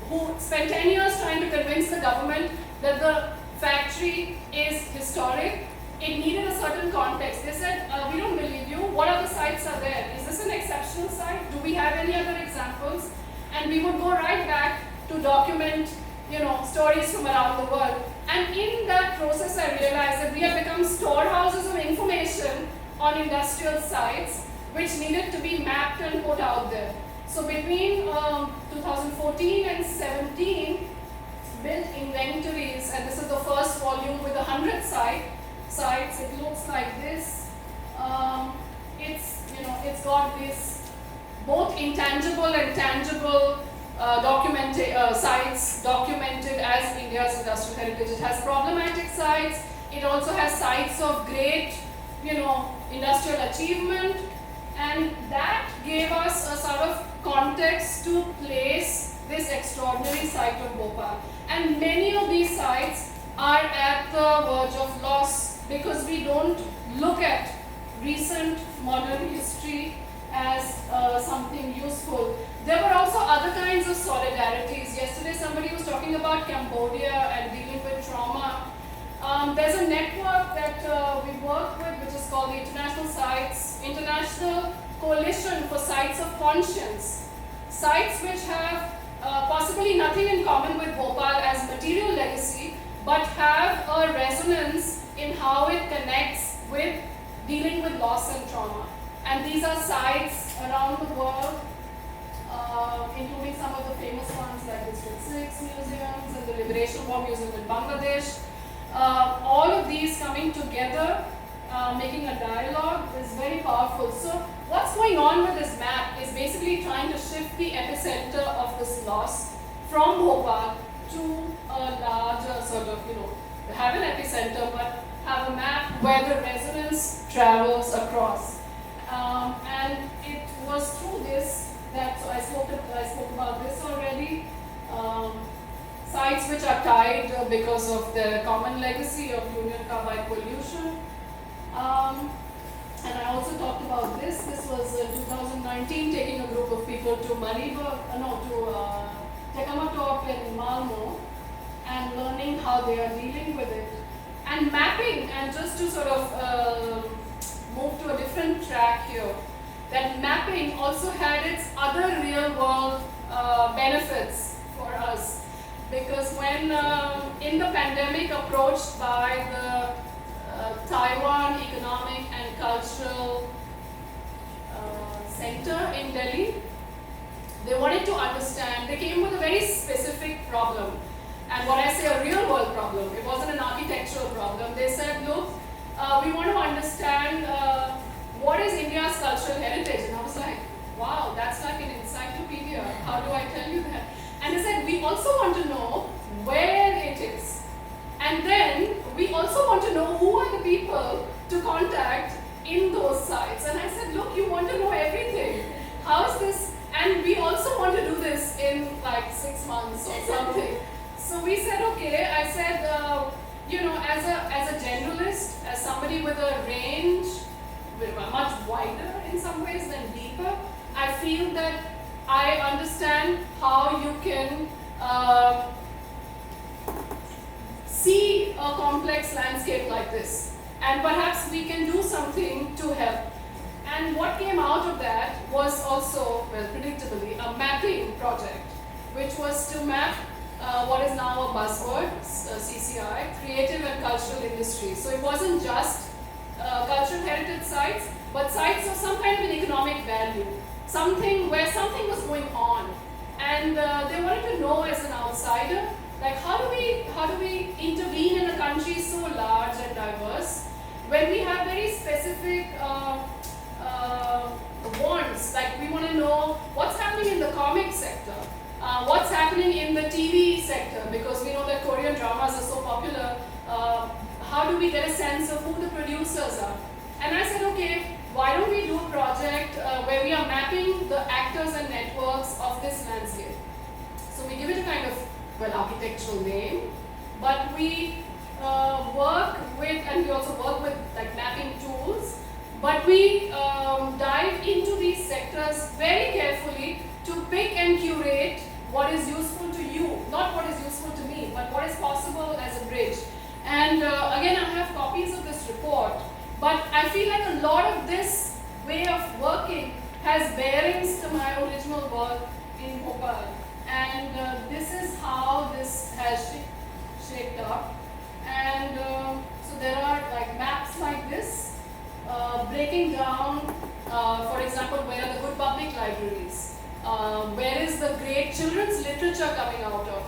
who spent 10 years trying to convince the government that the factory is historic, it needed a certain context. They said, we don't believe you. What other sites are there? Is this an exceptional site? Do we have any other examples? And we would go right back to document, stories from around the world. And in that process, I realized that we have become storehouses of information on industrial sites, which needed to be mapped and put out there. So between 2014 and 17, built inventories, and this is the first volume with 100 sites. It looks like this. It's got this both intangible and tangible sites documented as India's industrial heritage. It has problematic sites. It also has sites of great, industrial achievement, and that gave us a sort of context to place this extraordinary site of Bhopal. And many of these sites are at the verge of loss because we don't look at recent modern history as something useful. There were also other kinds of solidarities. Yesterday somebody was talking about Cambodia and dealing with trauma. There's a network that we work with, which is called the International Coalition for Sites of Conscience. Sites which have possibly nothing in common with Bhopal as material legacy, but have a resonance in how it connects with dealing with loss and trauma. And these are sites around the world, including some of the famous ones like District 6 museums and the Liberation War Museum in Bangladesh. All of these coming together, making a dialogue is very powerful. So what's going on with this map is basically trying to shift the epicenter of this loss from Bhopal to a larger sort of, have an epicenter, but have a map where the resonance travels across. And it was through this that, so I spoke about this already. Sites which are tied because of the common legacy of union carbide pollution. And I also talked about this. This was 2019, taking a group of people to Tekamatop in Malmo and learning how they are dealing with it. And mapping, and just to sort of move to a different track here, that mapping also had its other real world benefits for us. Because when in the pandemic approached by the Taiwan Economic and Cultural Center in Delhi, they wanted to understand, they came with a very specific problem. And when I say a real world problem, it wasn't an architectural problem. They said, look, we want to understand what is India's cultural heritage. And I was like, wow, that's like an encyclopedia. How do I tell you that? And they said, we also want to know where it is. And then we also want to know who are the people to contact in those sites. And I said, look, you want to know everything. How is this? And we also want to do this in like 6 months or something. So we said, okay, I said, as a generalist, as somebody with a range, much wider in some ways than deeper, I feel that I understand how you can see a complex landscape like this. And perhaps we can do something to help. And what came out of that was also, well, predictably, a mapping project, which was to map what is now a buzzword, CCI, creative and cultural industries. So it wasn't just cultural heritage sites, but sites of some kind of an economic value, something where something was going on. And they wanted to know as an outsider, like how do we intervene in a country so large and diverse when we have very specific wants, like we want to know what's happening in the comic sector, what's happening in the TV sector, because we know that Korean dramas are so popular. How do we get a sense of who the producers are? And I said, okay, why don't we do a project where we are mapping the actors and networks of this landscape? So we give it a kind of, well, architectural name, but we work with, and we also work with like mapping tools, but we dive into these sectors very carefully to pick and curate what is useful to you, not what is useful to me, but what is possible as a bridge. And again, I have copies of this report, but I feel like a lot of this way of working has bearings to my original work in Bhopal. And And this is how this has shaped up. And so there are like maps like this, breaking down, for example, where are the good public libraries? Where is the great children's literature coming out of?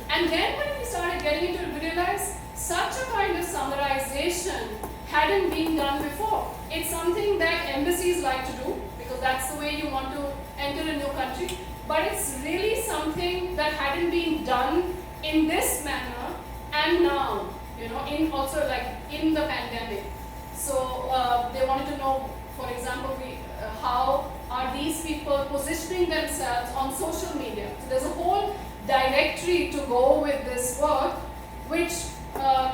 And then when we started getting into it, we realized such a kind of summarization hadn't been done before. It's something that embassies like to do, because that's the way you want to enter a new country. But it's really something that hadn't been done in this manner and now, in also like in the pandemic. So they wanted to know, for example, how are these people positioning themselves on social media? So there's a whole directory to go with this work, which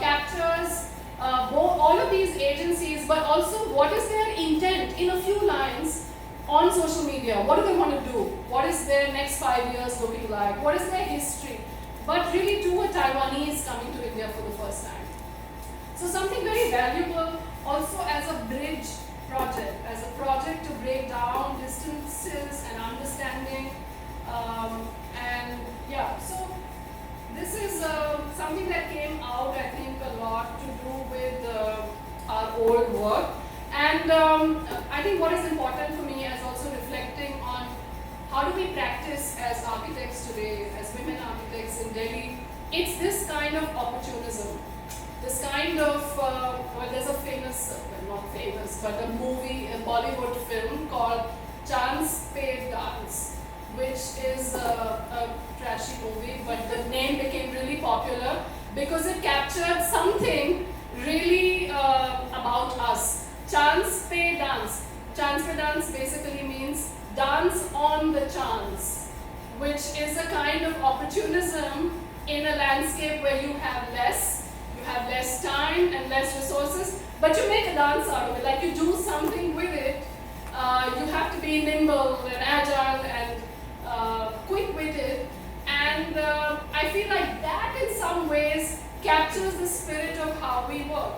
captures all of these agencies, but also what is their intent in a few lines on social media. What do they want to do? What is their next 5 years looking like? What is their history? But really to a Taiwanese coming to India for the first time. So something very valuable also as a bridge project, as a project to break down distances and understanding. And yeah, so this is something that came out, I think, a lot to do with our old work. And I think what is important for me is also reflecting on how do we practice as architects today, as women architects in Delhi. It's this kind of opportunism, this kind of, well, there's a famous, well, not famous, but a movie, a Bollywood film called Chance Paid Dance, which is a trashy movie, but the name became really popular because it captured something really about us. Chance Pay Dance. Chance Pay Dance basically means dance on the chance, which is a kind of opportunism in a landscape where you have less time and less resources, but you make a dance out of it, like you do something with it. You have to be nimble and agile and quick-witted, and I feel like that in some ways captures the spirit of how we work.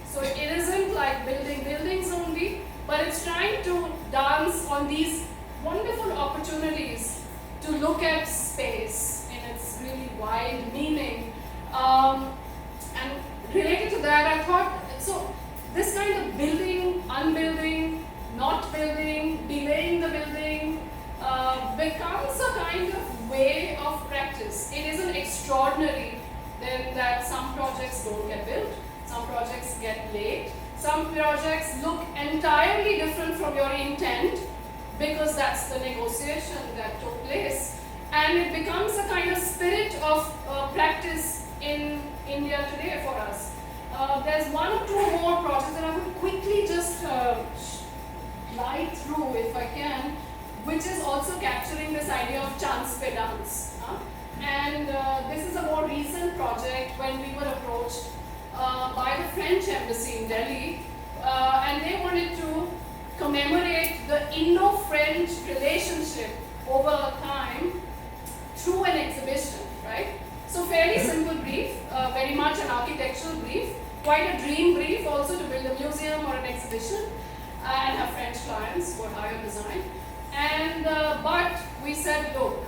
So it isn't like building buildings only, but it's trying to dance on these wonderful opportunities to look at space in its really wide meaning. And related to that, I thought, so this kind of building, unbuilding, not building, delaying the building, becomes a kind of way of practice. It isn't extraordinary then that some projects don't get built, some projects get late, some projects look entirely different from your intent because that's the negotiation that took place. And it becomes a kind of spirit of practice in India today for us. There's one or two more projects that I will quickly just glide through if I can, which is also capturing this idea of chance pe dance. And this is a more recent project when we were approached by the French embassy in Delhi, and they wanted to commemorate the Indo-French relationship over time through an exhibition, right? So fairly simple brief, very much an architectural brief, quite a dream brief also to build a museum or an exhibition, and have French clients who hire design. And but we said, look,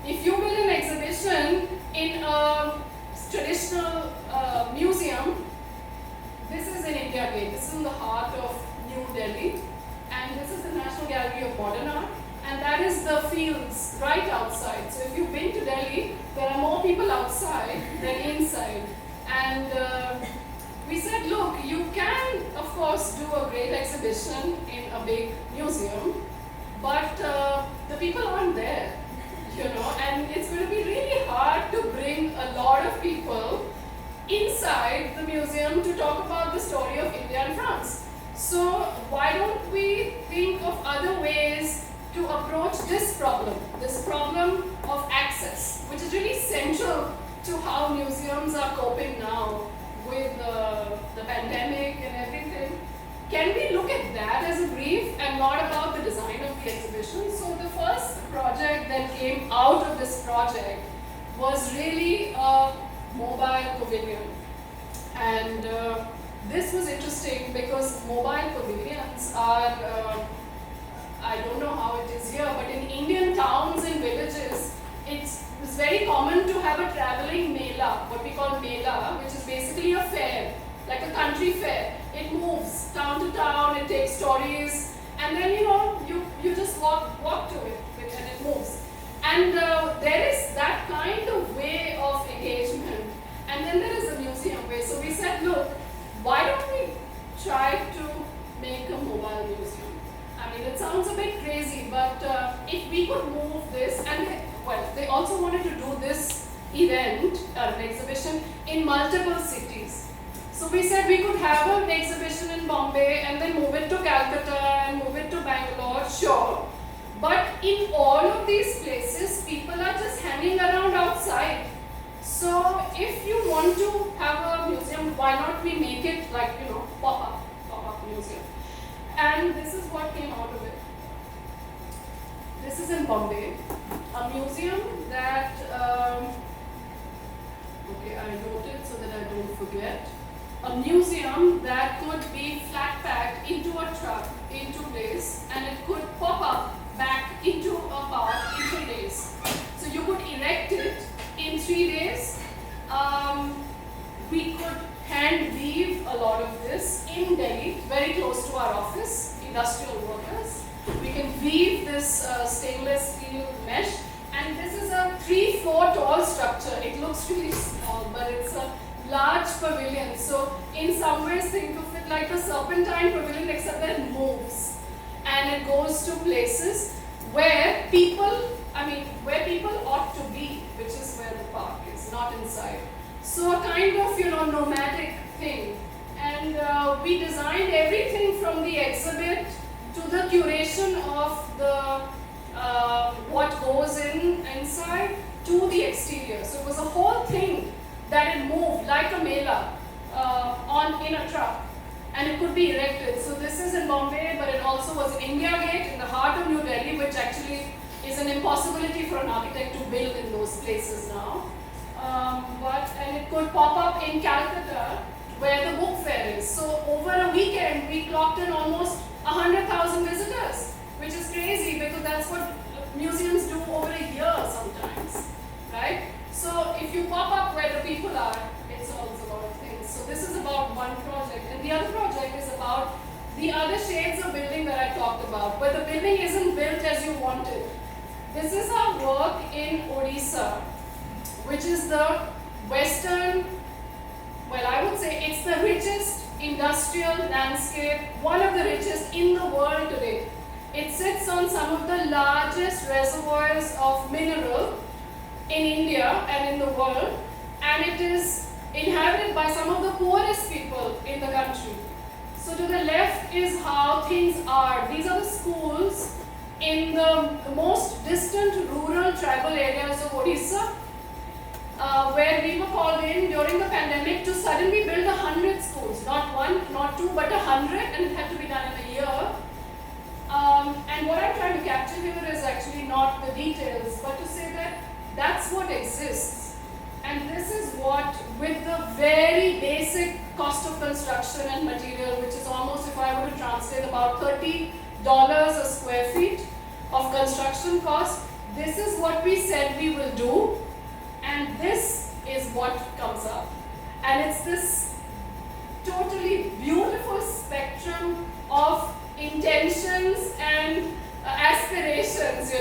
if you build an exhibition in a traditional museum, this is in India Gate, this is in the heart of New Delhi, and this is the National Gallery of Modern Art, and that is the fields right outside. So if you've been to Delhi, there are more people outside than inside. And we said, look, you can, of course, do a great exhibition in a big museum, but the people aren't there, and it's going to be really hard to bring a lot of people inside the museum to talk about the story of India and France. So why don't we think of other ways to approach this problem of access, which is really central to how museums are coping now with the pandemic and everything. Can we look at that as a brief and not about the design of the exhibition? So the first project that came out of this project was really a mobile pavilion. And this was interesting because mobile pavilions are, I don't know how it is here, but in Indian towns and villages, it's very walk to it, and it moves. And there is that kind of way of engagement. And then there is the museum way. So we said, look, why don't we try to make a mobile museum? I mean, it sounds a bit crazy, but if we could move this, and they also wanted to do this event, an exhibition, in multiple cities. So we said we could have an exhibition in Bombay and then move it to Calcutta and move it to Bangalore, sure. But in all of these places, people are just hanging around outside. So if you want to have a museum, why not we make it like, pop-up museum. And this is what came out of it. This is in Bombay, a museum that, I wrote it so that I don't forget. A museum that could be flat packed into a truck, into place, and it could pop up back into a park in 3 days. So you could erect it in 3 days. We could hand weave a lot of this in Delhi, very close to our office, industrial workers. We can weave this stainless steel mesh, and this is a 3-4 tall structure. It looks really small, but it's a large pavilion. So in some ways think of it like a serpentine pavilion, except that it moves. And it goes to places where people ought to be, which is where the park is, not inside. So a kind of, nomadic thing. And we designed everything from the exhibit to the curation of the what goes inside to the exterior. So it was a whole thing that it moved like a mela in a truck. And it could be erected. So this is in Bombay, but it also was in India Gate, in the heart of New Delhi, which actually is an impossibility for an architect to build in those places now. And it could pop up in Calcutta, where the book fair is. So over a weekend, we clocked in almost 100,000 visitors, which is crazy because that's what museums do over a year sometimes, right? So if you pop up where the people are, it solves a lot of things. So this is about one project. And the other project is about the other shades of building that I talked about, where the building isn't built as you wanted. This is our work in Odisha, which is the western, I would say it's the richest industrial landscape, one of the richest in the world today. It sits on some of the largest reservoirs of mineral in India and in the world, and it is inhabited by some of the poorest people in the country. So to the left is how things are. These are the schools in the most distant rural tribal areas of Odisha, where we were called in during the pandemic to suddenly build 100 schools, not one, not two, but 100, and it had to be done in a year. And what I'm trying to capture here is actually not the details, but to say that that's what exists. And this is what, with the very basic cost of construction and material, which is almost, if I were to translate, about $30 a square feet of construction cost, this is what we said we will do, and this is what comes up. And it's this totally beautiful spectrum of intentions and aspirations,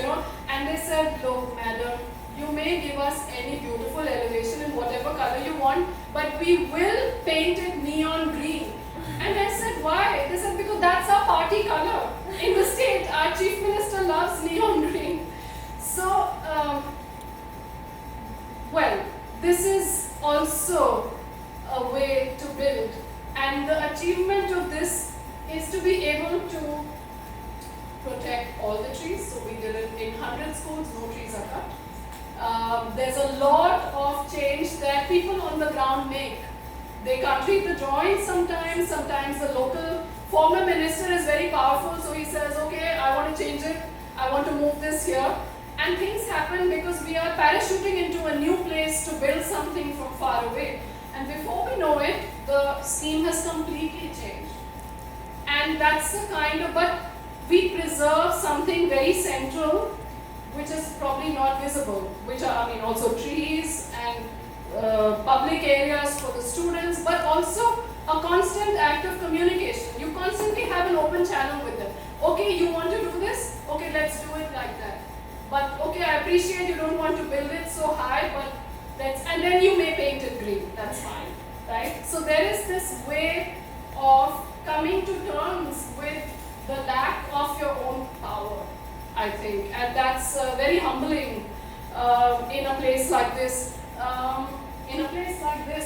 and they said, look, madam, you may give us any beautiful elevation in whatever color you want, but we will paint it neon green. And I said, why? They said, because that's our party color. In the state, our chief minister loves neon green. So, this is also a way to build. And the achievement of this is to be able to protect all the trees. So we did it in 100 schools, no trees are cut. There's a lot of change that people on the ground make. They can't read the drawings sometimes. Sometimes the local former minister is very powerful, so he says, okay, I want to change it. I want to move this here. And things happen because we are parachuting into a new place to build something from far away. And before we know it, the scheme has completely changed. And that's the kind of, but we preserve something very central, which is probably not visible, which are, also trees and public areas for the students, but also a constant act of communication. You constantly have an open channel with them. Okay, you want to do this? Okay, let's do appreciate you don't want to build it so high, but and then you may paint it green, that's fine, right? So there is this way of coming to terms with the lack of your own power, I think, and that's very humbling in a place like this.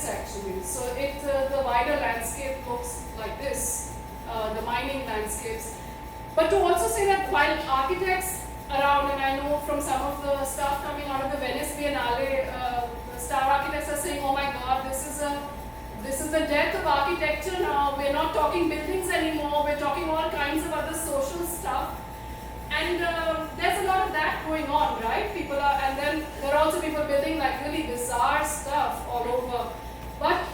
Actually. So the wider landscape looks like this, the mining landscapes. But to also say that while architects around, and I know from some of the stuff coming out of the Venice Biennale, the star architects are saying, oh my God, this is the death of architecture now. We're not talking buildings anymore. We're talking all kinds of other social stuff. And there's a lot of that going on, right? People are, and then there are also people building like really bizarre stuff all over. But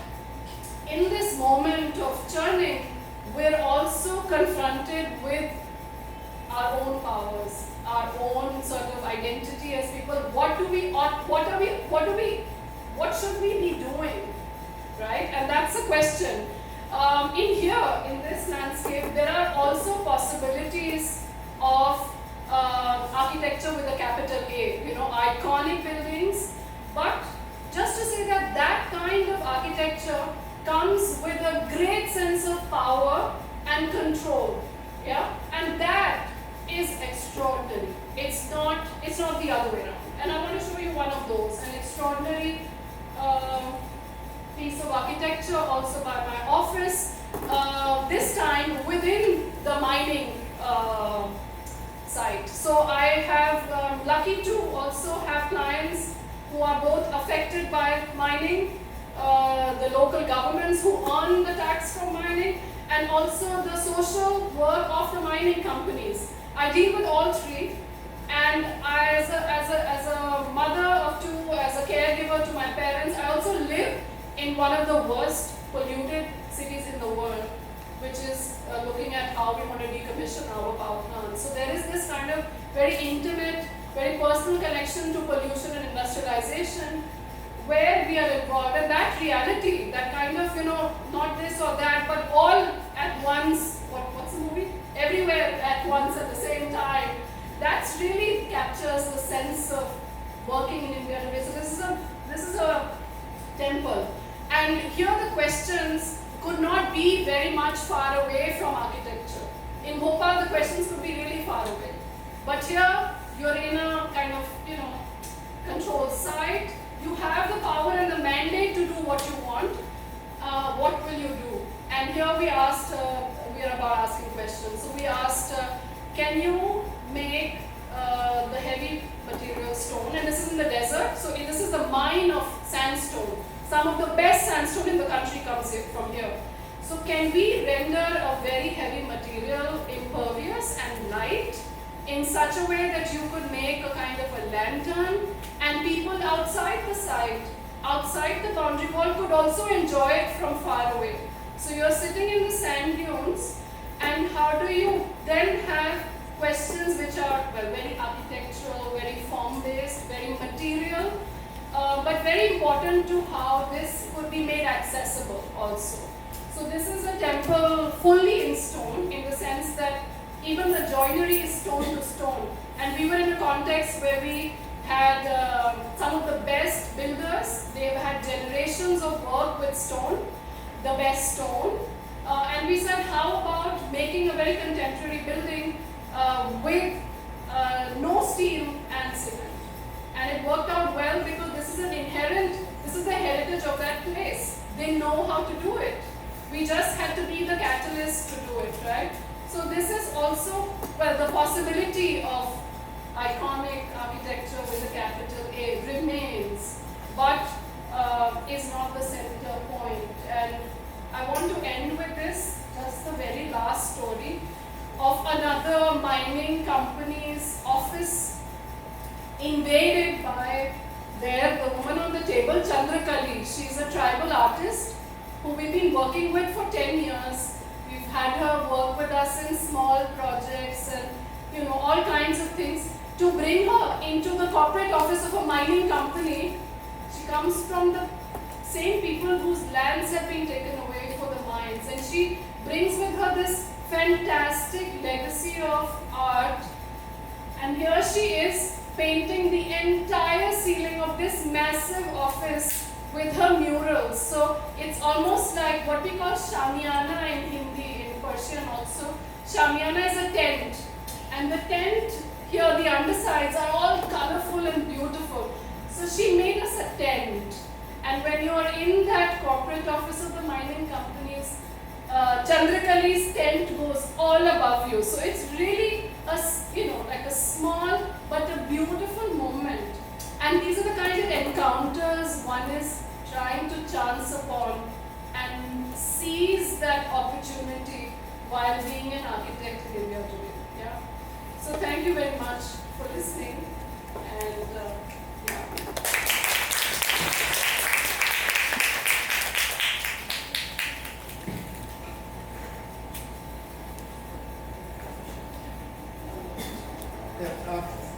in this moment of churning, we're also confronted with our own powers, our own sort of identity as people. What should we be doing, right? And that's a question. In this landscape, there are also possibilities of architecture with a capital A, iconic buildings, but just to say that that kind of architecture comes with a great sense of power and control, yeah, and that is extraordinary. It's not the other way around. And I want to show you one of those, an extraordinary piece of architecture also by my office, this time within the mining site. So I have lucky to also have clients who are both affected by mining, the local governments who earn the tax from mining, and also the social work of the mining companies. I deal with all three, and I, as a mother of two, as a caregiver to my parents, I also live in one of the worst polluted cities in the world, which is looking at how we want to decommission our power plants. So there is this kind of very intimate, very personal connection to pollution and industrialization where we are involved, and that reality, that kind of, not this or that, but all at once, what's the movie? Everywhere at once at the same time, that's really captures the sense of working in India today. So this is a temple, and here the questions could not be very much far away from architecture. In Bhopal, the questions could be really far away. But here, you're in a kind of, controlled site. You have the power and the mandate to do what you want. What will you do? And here we asked, we are about asking questions. So we asked, can you make the heavy material stone? And this is in the desert. So this is the mine of sandstone. Some of the best sandstone in the country comes from here. So can we render a very heavy material impervious and light in such a way that you could make a kind of a lantern, and people outside the site, outside the boundary wall, could also enjoy it from far away. So you're sitting in the sand dunes, and how do you then have questions which are very architectural, very form-based, very material, but very important to how this could be made accessible also. So this is a temple fully in stone, in the sense that even the joinery is stone to stone. And we were in a context where we had some of the best builders. They've had generations of work with stone, the best stone. And we said, how about making a very contemporary building with no steel and cement? And it worked out well because this is the heritage of that place. They know how to do it. We just had to be the catalyst to do it, right? So this is also, the possibility of iconic architecture with a capital A remains, but is not the center point. And I want to end with this, just the very last story of another mining company's office invaded by the woman on the table, Chandrakali. She's a tribal artist who we've been working with for 10 years. We've had her work with us in small projects and all kinds of things. To bring her into the corporate office of a mining company, she comes from the same people whose lands have been taken away for the mines, and she brings with her this fantastic legacy of art. And here she is painting the entire ceiling of this massive office with her murals. So it's almost like what we call shamiana in Hindi, in Persian also. Shamiana is a tent, and the tent here, the undersides are all colorful and beautiful. So she made us a tent, and when you are in that corporate office of the mining companies, Chandrakali's tent goes all above you. So it's really like a small but a beautiful moment. And these are the kind of encounters one is trying to chance upon and seize that opportunity while being an architect in India today. Yeah. So thank you very much for listening. And yeah.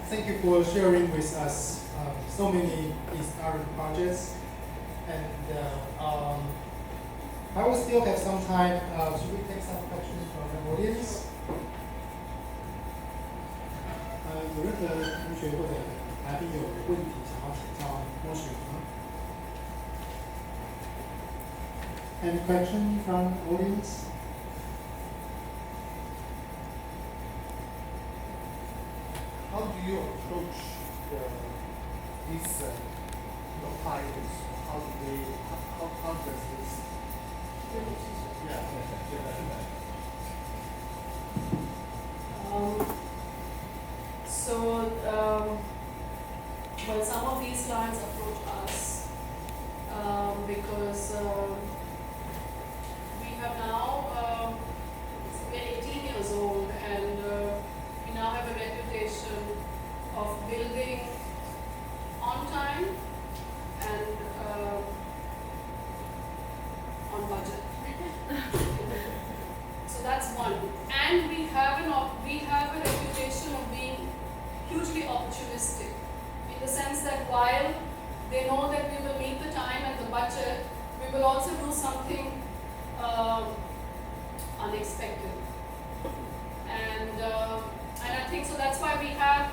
Thank you for sharing with us so many inspiring projects. And I will still have some time. Should we take some questions from the audience? 有任何同学或者来宾有问题想要请教Moulshri吗 ？Any question from the audience? How do you approach these clients? How does this? Yeah. Well, some of these clients approach us because we have now, we're 18 years old, and we now have a reputation of building on time and on budget. So that's one. And we have a reputation of being hugely opportunistic, in the sense that while they know that we will meet the time and the budget, we will also do something unexpected. And I think so that's why we have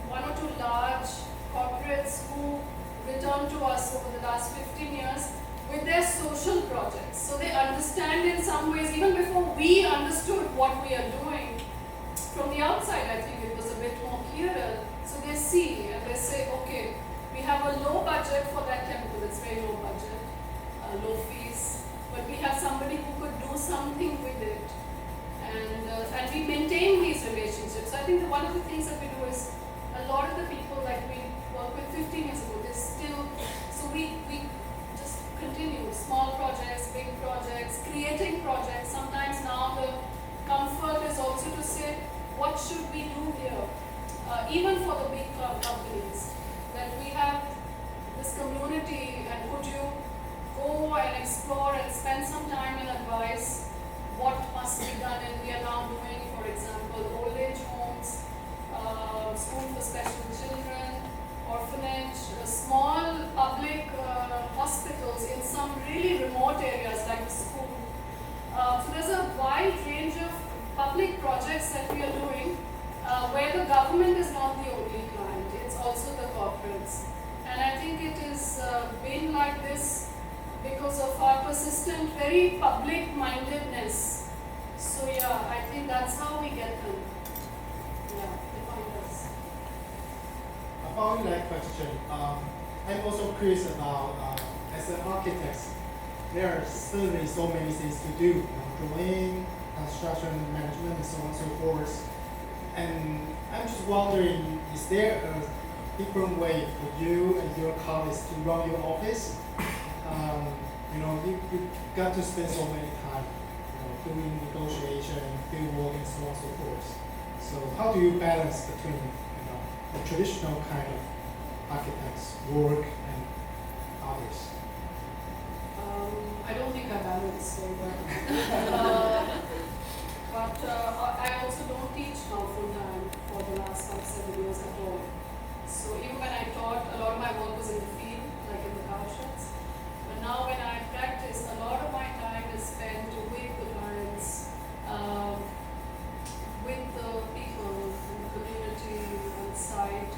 one or two large corporates who return to us over the last 15 years with their social projects. So they understand in some ways, even before we understood what we are doing, from the outside I think it was a bit more clearer. So they see and they say, okay, we have a low budget for that temple, it's very low budget, low fees, but we have somebody who could do something with it. And we maintain these relationships. So I think that one of the things that we do is, a lot of the people like we worked with 15 years ago, they still, so we just continue, small projects, big projects, creating projects. Sometimes now the comfort is also to say, what should we do here? Even for the big companies, that we have this community, and could you go and explore and spend some time and advise what must be done. And we are now doing, for example, old age homes, school for special children, orphanage, small public hospitals in some really remote areas like the school. So there's a wide range of public projects that we are doing where the government is not the only client, it's also the corporates. And I think it has been like this because of our persistent, very public-mindedness. So yeah, I think that's how we get them. Yeah, they find us. A follow-up question. I'm also curious about, as an architect, there are certainly so many things to do, drawing, construction management, and so on and so forth. And I'm just wondering, is there a different way for you and your colleagues to run your office? You got to spend so many time doing negotiation, field work, and so on and so forth. So how do you balance between the traditional kind of architects' work and others? I don't think I balance so well. But I also don't teach now full time for the last 5-7 years at all. So even when I taught, a lot of my work was in the field, like in the car sheds. But now when I practice, a lot of my time is spent with the clients, with the people in the community on site,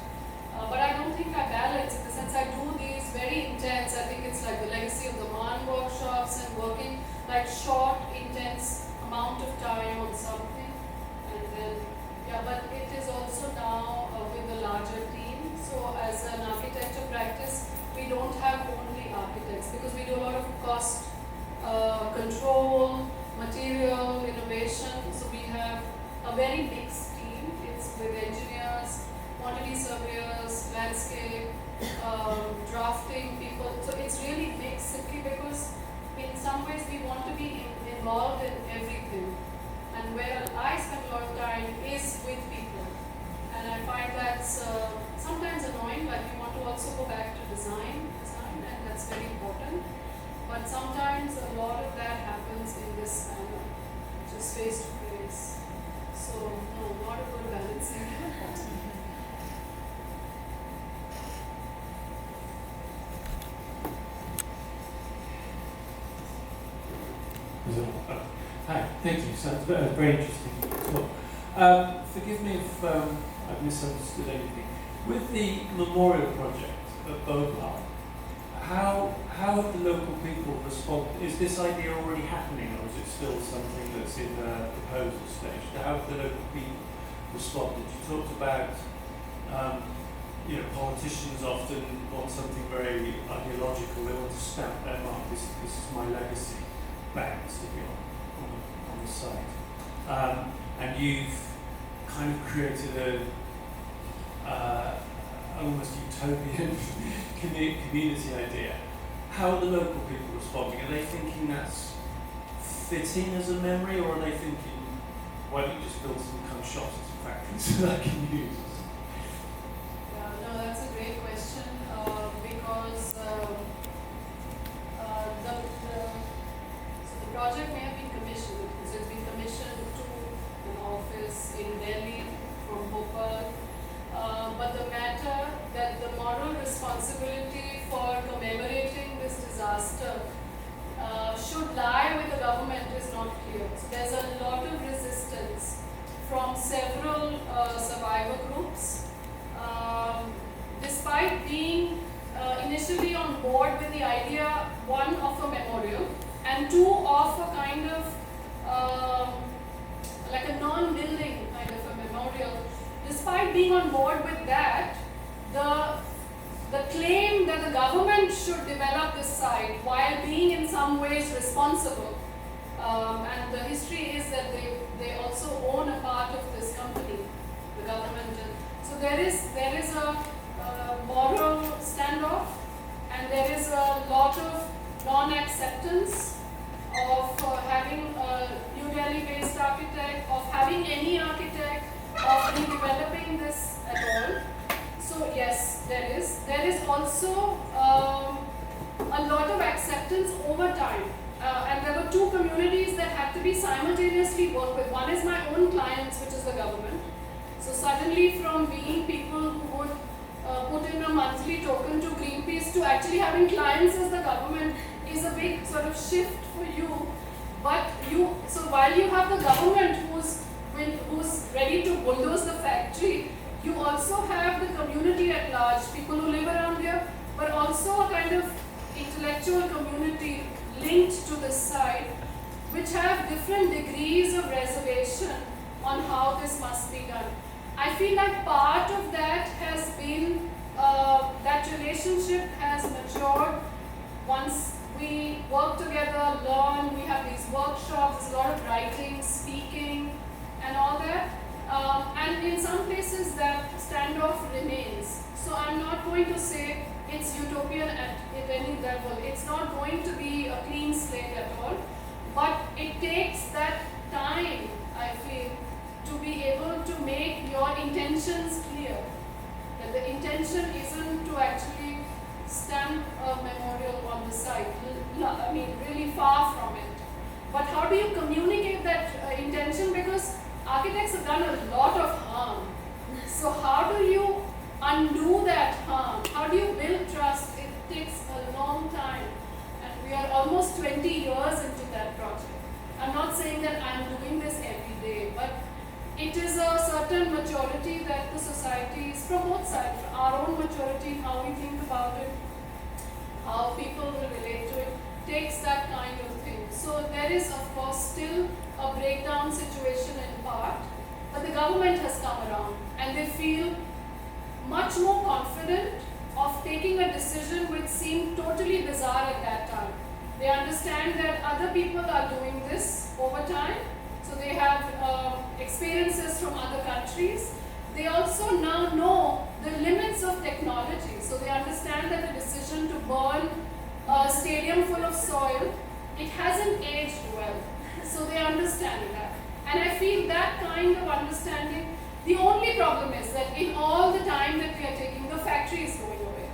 involved in everything. And where I spend a lot of time is with people. And I find that's sometimes annoying, like we want to also go back to design, and that's very important. But sometimes a lot of that happens in this manner, just face to face. So, no, not a good balance. Hi, thank you. So it's very interesting talk. Forgive me if I've misunderstood anything. With the memorial project at Bhopal, how have the local people responded? Is this idea already happening, or is it still something that's in the proposal stage? How have the local people responded? You talked about, politicians often want something very ideological. They want to stamp their mark. This is my legacy. Bang, stick it on the site. And you've kind of created a almost utopian community idea. How are the local people responding? Are they thinking that's fitting as a memory, or are they thinking, why don't you just build some kind of shops and factories that I can use? No, that's a great question because the project may have been commissioned. So it's been commissioned to an office in Delhi from Bhopal. But the matter that the moral responsibility for commemorating this disaster should lie with the government is not clear. So there's a lot of resistance from several survivor groups. Despite being initially on board with the idea, one, of a memorial, and two, of a kind of like a non-building kind of a memorial. Despite being on board with that, the claim that the government should develop this site while being in some ways responsible, and the history is that they also own a part of this company, the government. So there is a moral standoff, and there is a lot of non-acceptance of having a New Delhi-based architect, of having any architect, of redeveloping this at all. So yes, there is. There is also a lot of acceptance over time. And there were two communities that had to be simultaneously worked with. One is my own clients, which is the government. So suddenly from being people who would put in a monthly token to Greenpeace to actually having clients as the government is a big sort of shift for you. But so while you have the government who's ready to bulldoze the factory, you also have the community at large, people who live around here, but also a kind of intellectual community linked to this site, which have different degrees of reservation on how this must be done. I feel like part of that has been, that relationship has matured once we work together, learn, we have these workshops, there's a lot of writing, speaking, and all that. And in some places that standoff remains. So I'm not going to say it's utopian at any level. It's not going to be a clean slate at all. But it takes that time, I feel, to be able to make your intentions clear. That the intention isn't to actually stamp a memorial on the site. I mean, really far from it. But how do you communicate that intention? Because architects have done a lot of harm. So how do you undo that harm? How do you build trust? It takes a long time. And we are almost 20 years into that project. I'm not saying that I'm doing this every day, but it is a certain maturity that the society is from both sides. Our own maturity, how we think about it, how people will relate to it, takes that kind of thing. So there is, of course, still a breakdown situation in part, but the government has come around and they feel much more confident of taking a decision which seemed totally bizarre at that time. They understand that other people are doing this over time, so they have experiences from other countries. They also now know the limits of technology, so they understand that the decision to burn a stadium full of soil, it hasn't aged well. So they understand that. And I feel that kind of understanding, the only problem is that in all the time that we are taking, the factory is going away.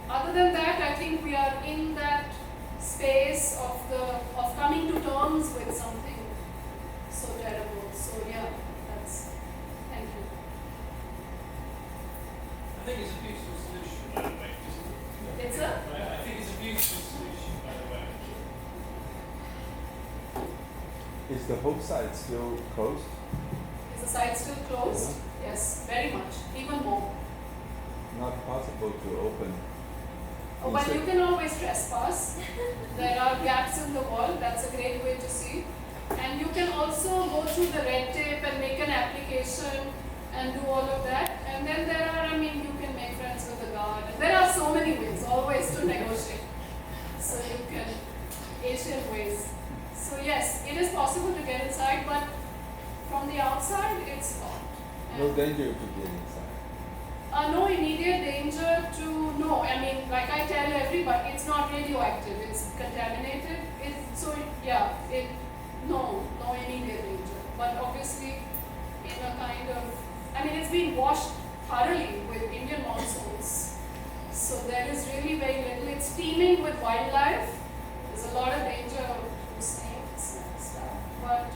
Other than that, I think we are in that space of coming to terms with something so terrible. So yeah, thank you. I think it's a beautiful solution, by the way. It's a? I think it's a beautiful solution, by the way. Is the whole site still closed? Is the site still closed? Yes, very much, even more. Not possible to open. Oh, well, you can always trespass. There are gaps in the wall. That's a great way to see. And you can also go through the red tape and make an application and do all of that. And then there are, you can make friends with the guard. And there are so many ways, always to negotiate. So you can, Asian ways. So yes, it is possible to get inside, but from the outside, it's locked. No danger to get inside. No immediate danger to like I tell everybody, it's not radioactive, it's contaminated. No immediate danger. But obviously, in a kind of, it's been washed thoroughly with Indian monsoons. So there is really very little. It's teeming with wildlife. There's a lot of danger of snakes and stuff. But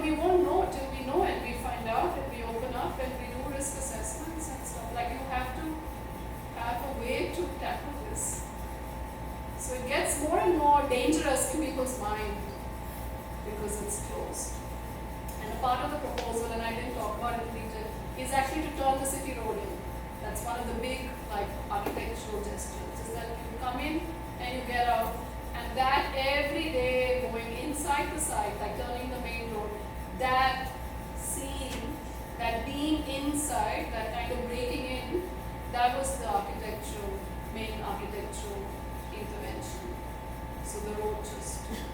we won't know till we know it. We find out and we open up and we do risk assessments and stuff. Like you have to have a way to tackle this. So it gets more and more dangerous in people's mind because it's closed. And a part of the proposal, and I didn't talk about it in detail, is actually to turn the city road in. That's one of the big architectural gestures, is that you come in and you get out, and that every day going inside the site, like turning the main road, that scene, that being inside, that kind of breaking in, that was the main architectural intervention. So the road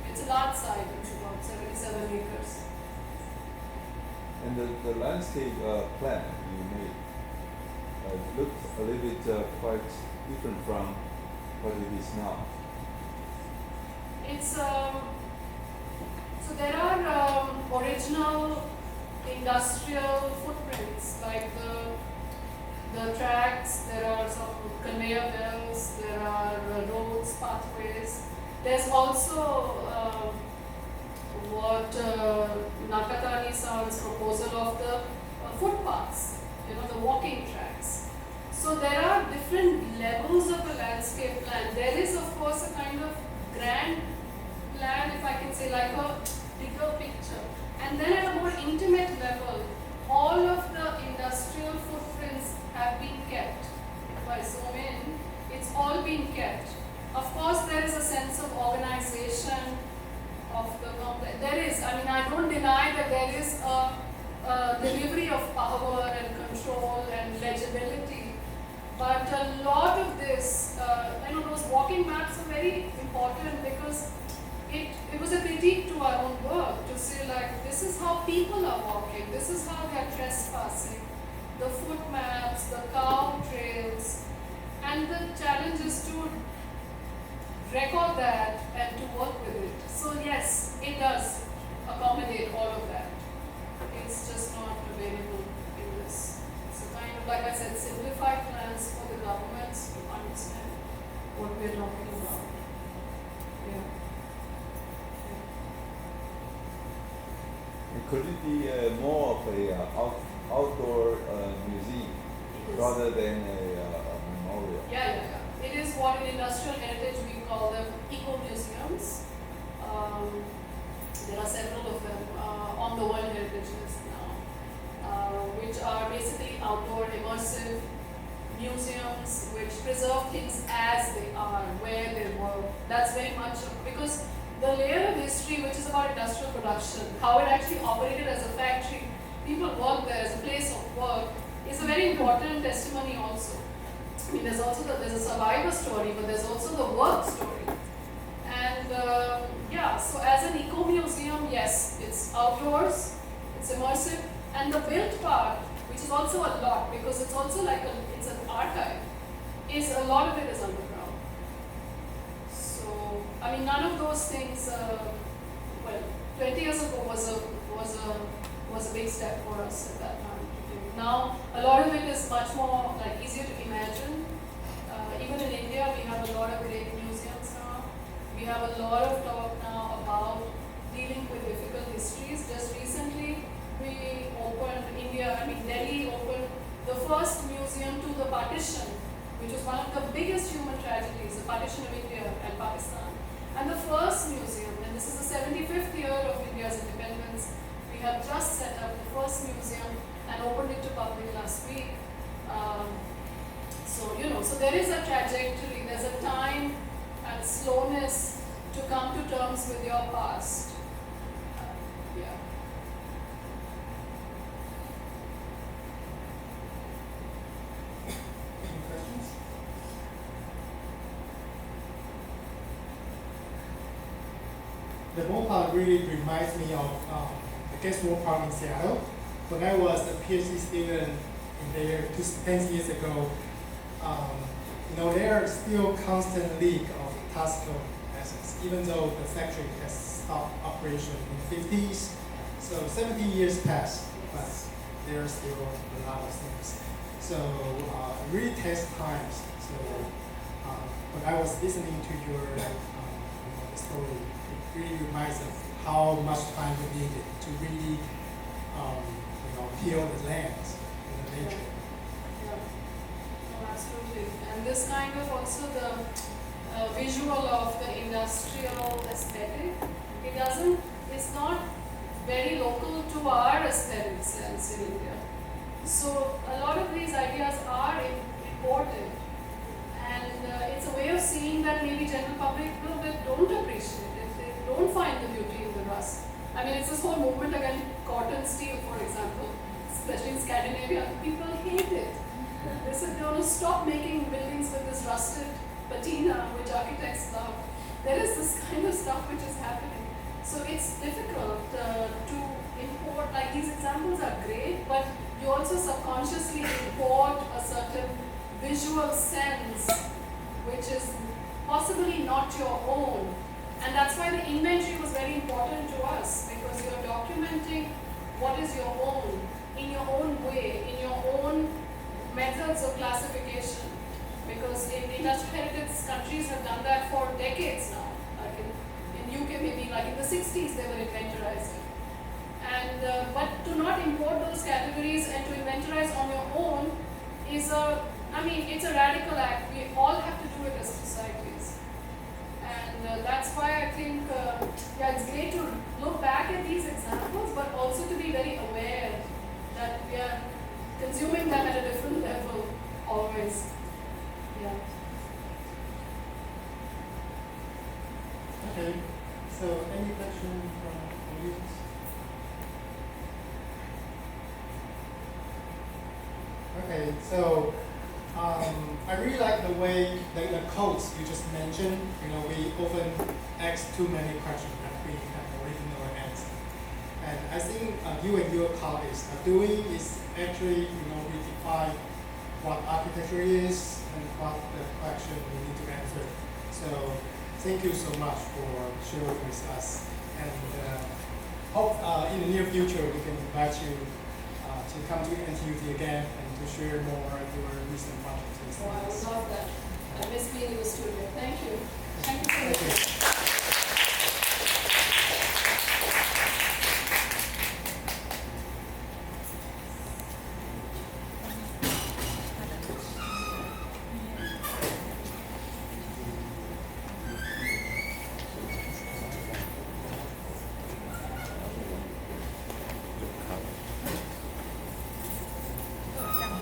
it's a large site, it's about 77 acres. And the landscape plan you made looks a little bit quite different from what it is now. It's so there are original industrial footprints, like the tracks, there are some conveyor belts, there are roads, pathways. There's also what Nakatani San's proposal of the footpaths, the walking tracks. So there are different levels of a landscape plan. There is, of course, a kind of grand plan, if I can say, like a bigger picture. And then at a more intimate level, all of the industrial footprints have been kept. If I zoom in, it's all been kept. Of course, there is a sense of organization of the complex. There is, I don't deny that there is a delivery of power and control and legibility. But a lot of this, those walking maps are very important because it was a critique to our own work to say, like, this is how people are walking, this is how they are trespassing, the foot maps, the cow trails, and the challenge is to record that and to work with it. So yes, it does accommodate all of that. It's just not available in this. It's a kind of, like I said, simplified plans for the governments to understand what we're talking about. Yeah. Could it be more of a outdoor museum rather than a memorial? Yeah. It is what in industrial heritage we call them eco-museums. There are several of them on the World Heritage List now, which are basically outdoor immersive museums which preserve things as they are, where they were. That's very much because the layer of history, which is about industrial production, how it actually operated as a factory, people work there as a place of work, is a very important testimony also. There's also there's a survivor story, but there's also the work story. And so as an eco-museum, yes, it's outdoors, it's immersive, and the built part, which is also a lot, because it's also like it's an archive, is a lot of it is underground. So So, I mean, none of those things, well, 20 years ago was a big step for us at that time. Now, a lot of it is much more like easier to imagine. Even in India, we have a lot of great museums now. We have a lot of talk now about dealing with difficult histories. Just recently, we opened Delhi opened the first museum to the partition, which was one of the biggest human tragedies, the partition of India and Pakistan. And the first museum, and this is the 75th year of India's independence, we have just set up the first museum and opened it to public last week. So there is a trajectory, there's a time and slowness to come to terms with your past. Yeah. Any questions? The Bhopal really reminds me of, I guess, Bhopal in Seattle. When I was a PhD student in there 10 years ago, there are still constant leak of toxic gases, even though the factory has stopped operation in the 50s. So 70 years passed, but there are still a lot of things. So it really takes time. So when I was listening to your story, it really reminds of how much time we needed to really heal the land and the nature. Yeah. No, absolutely. And this kind of also the visual of the industrial aesthetic, it's not very local to our aesthetic sense in India. So a lot of these ideas are imported, and it's a way of seeing that maybe general public don't appreciate it. They don't find the beauty in the rust. I mean, it's this whole movement against cotton steel, for example, especially in Scandinavia. People hate it. They said, no, stop making buildings with this rusted patina, which architects love. There is this kind of stuff which is happening. So it's difficult to import, like these examples are great, but you also subconsciously import a certain visual sense, which is possibly not your own. And that's why the inventory was very important to us, because you're documenting what is your own, in your own way, in your own methods of classification. Because in industrial heritage countries have done that for decades now. Like in UK maybe, like in the 60s they were inventorizing. And but to not import those categories and to inventorize on your own is it's a radical act. We all have to do it as societies. And that's why I think, it's great to look back at these examples, but also to be very aware that we are consuming them at a different level always. Yeah. Okay. So any question from the audience? Okay, so I really like the way the quotes you just mentioned. We often ask too many questions that we have already know an answer. And I think you and your colleagues are doing is actually redefine what architecture is and what the question we need to answer. So thank you so much for sharing with us. And hope in the near future we can invite you to come to NTUT again and to share more of your recent projects. Oh, I would love that. I miss being in the studio. Thank you. Thank you so much.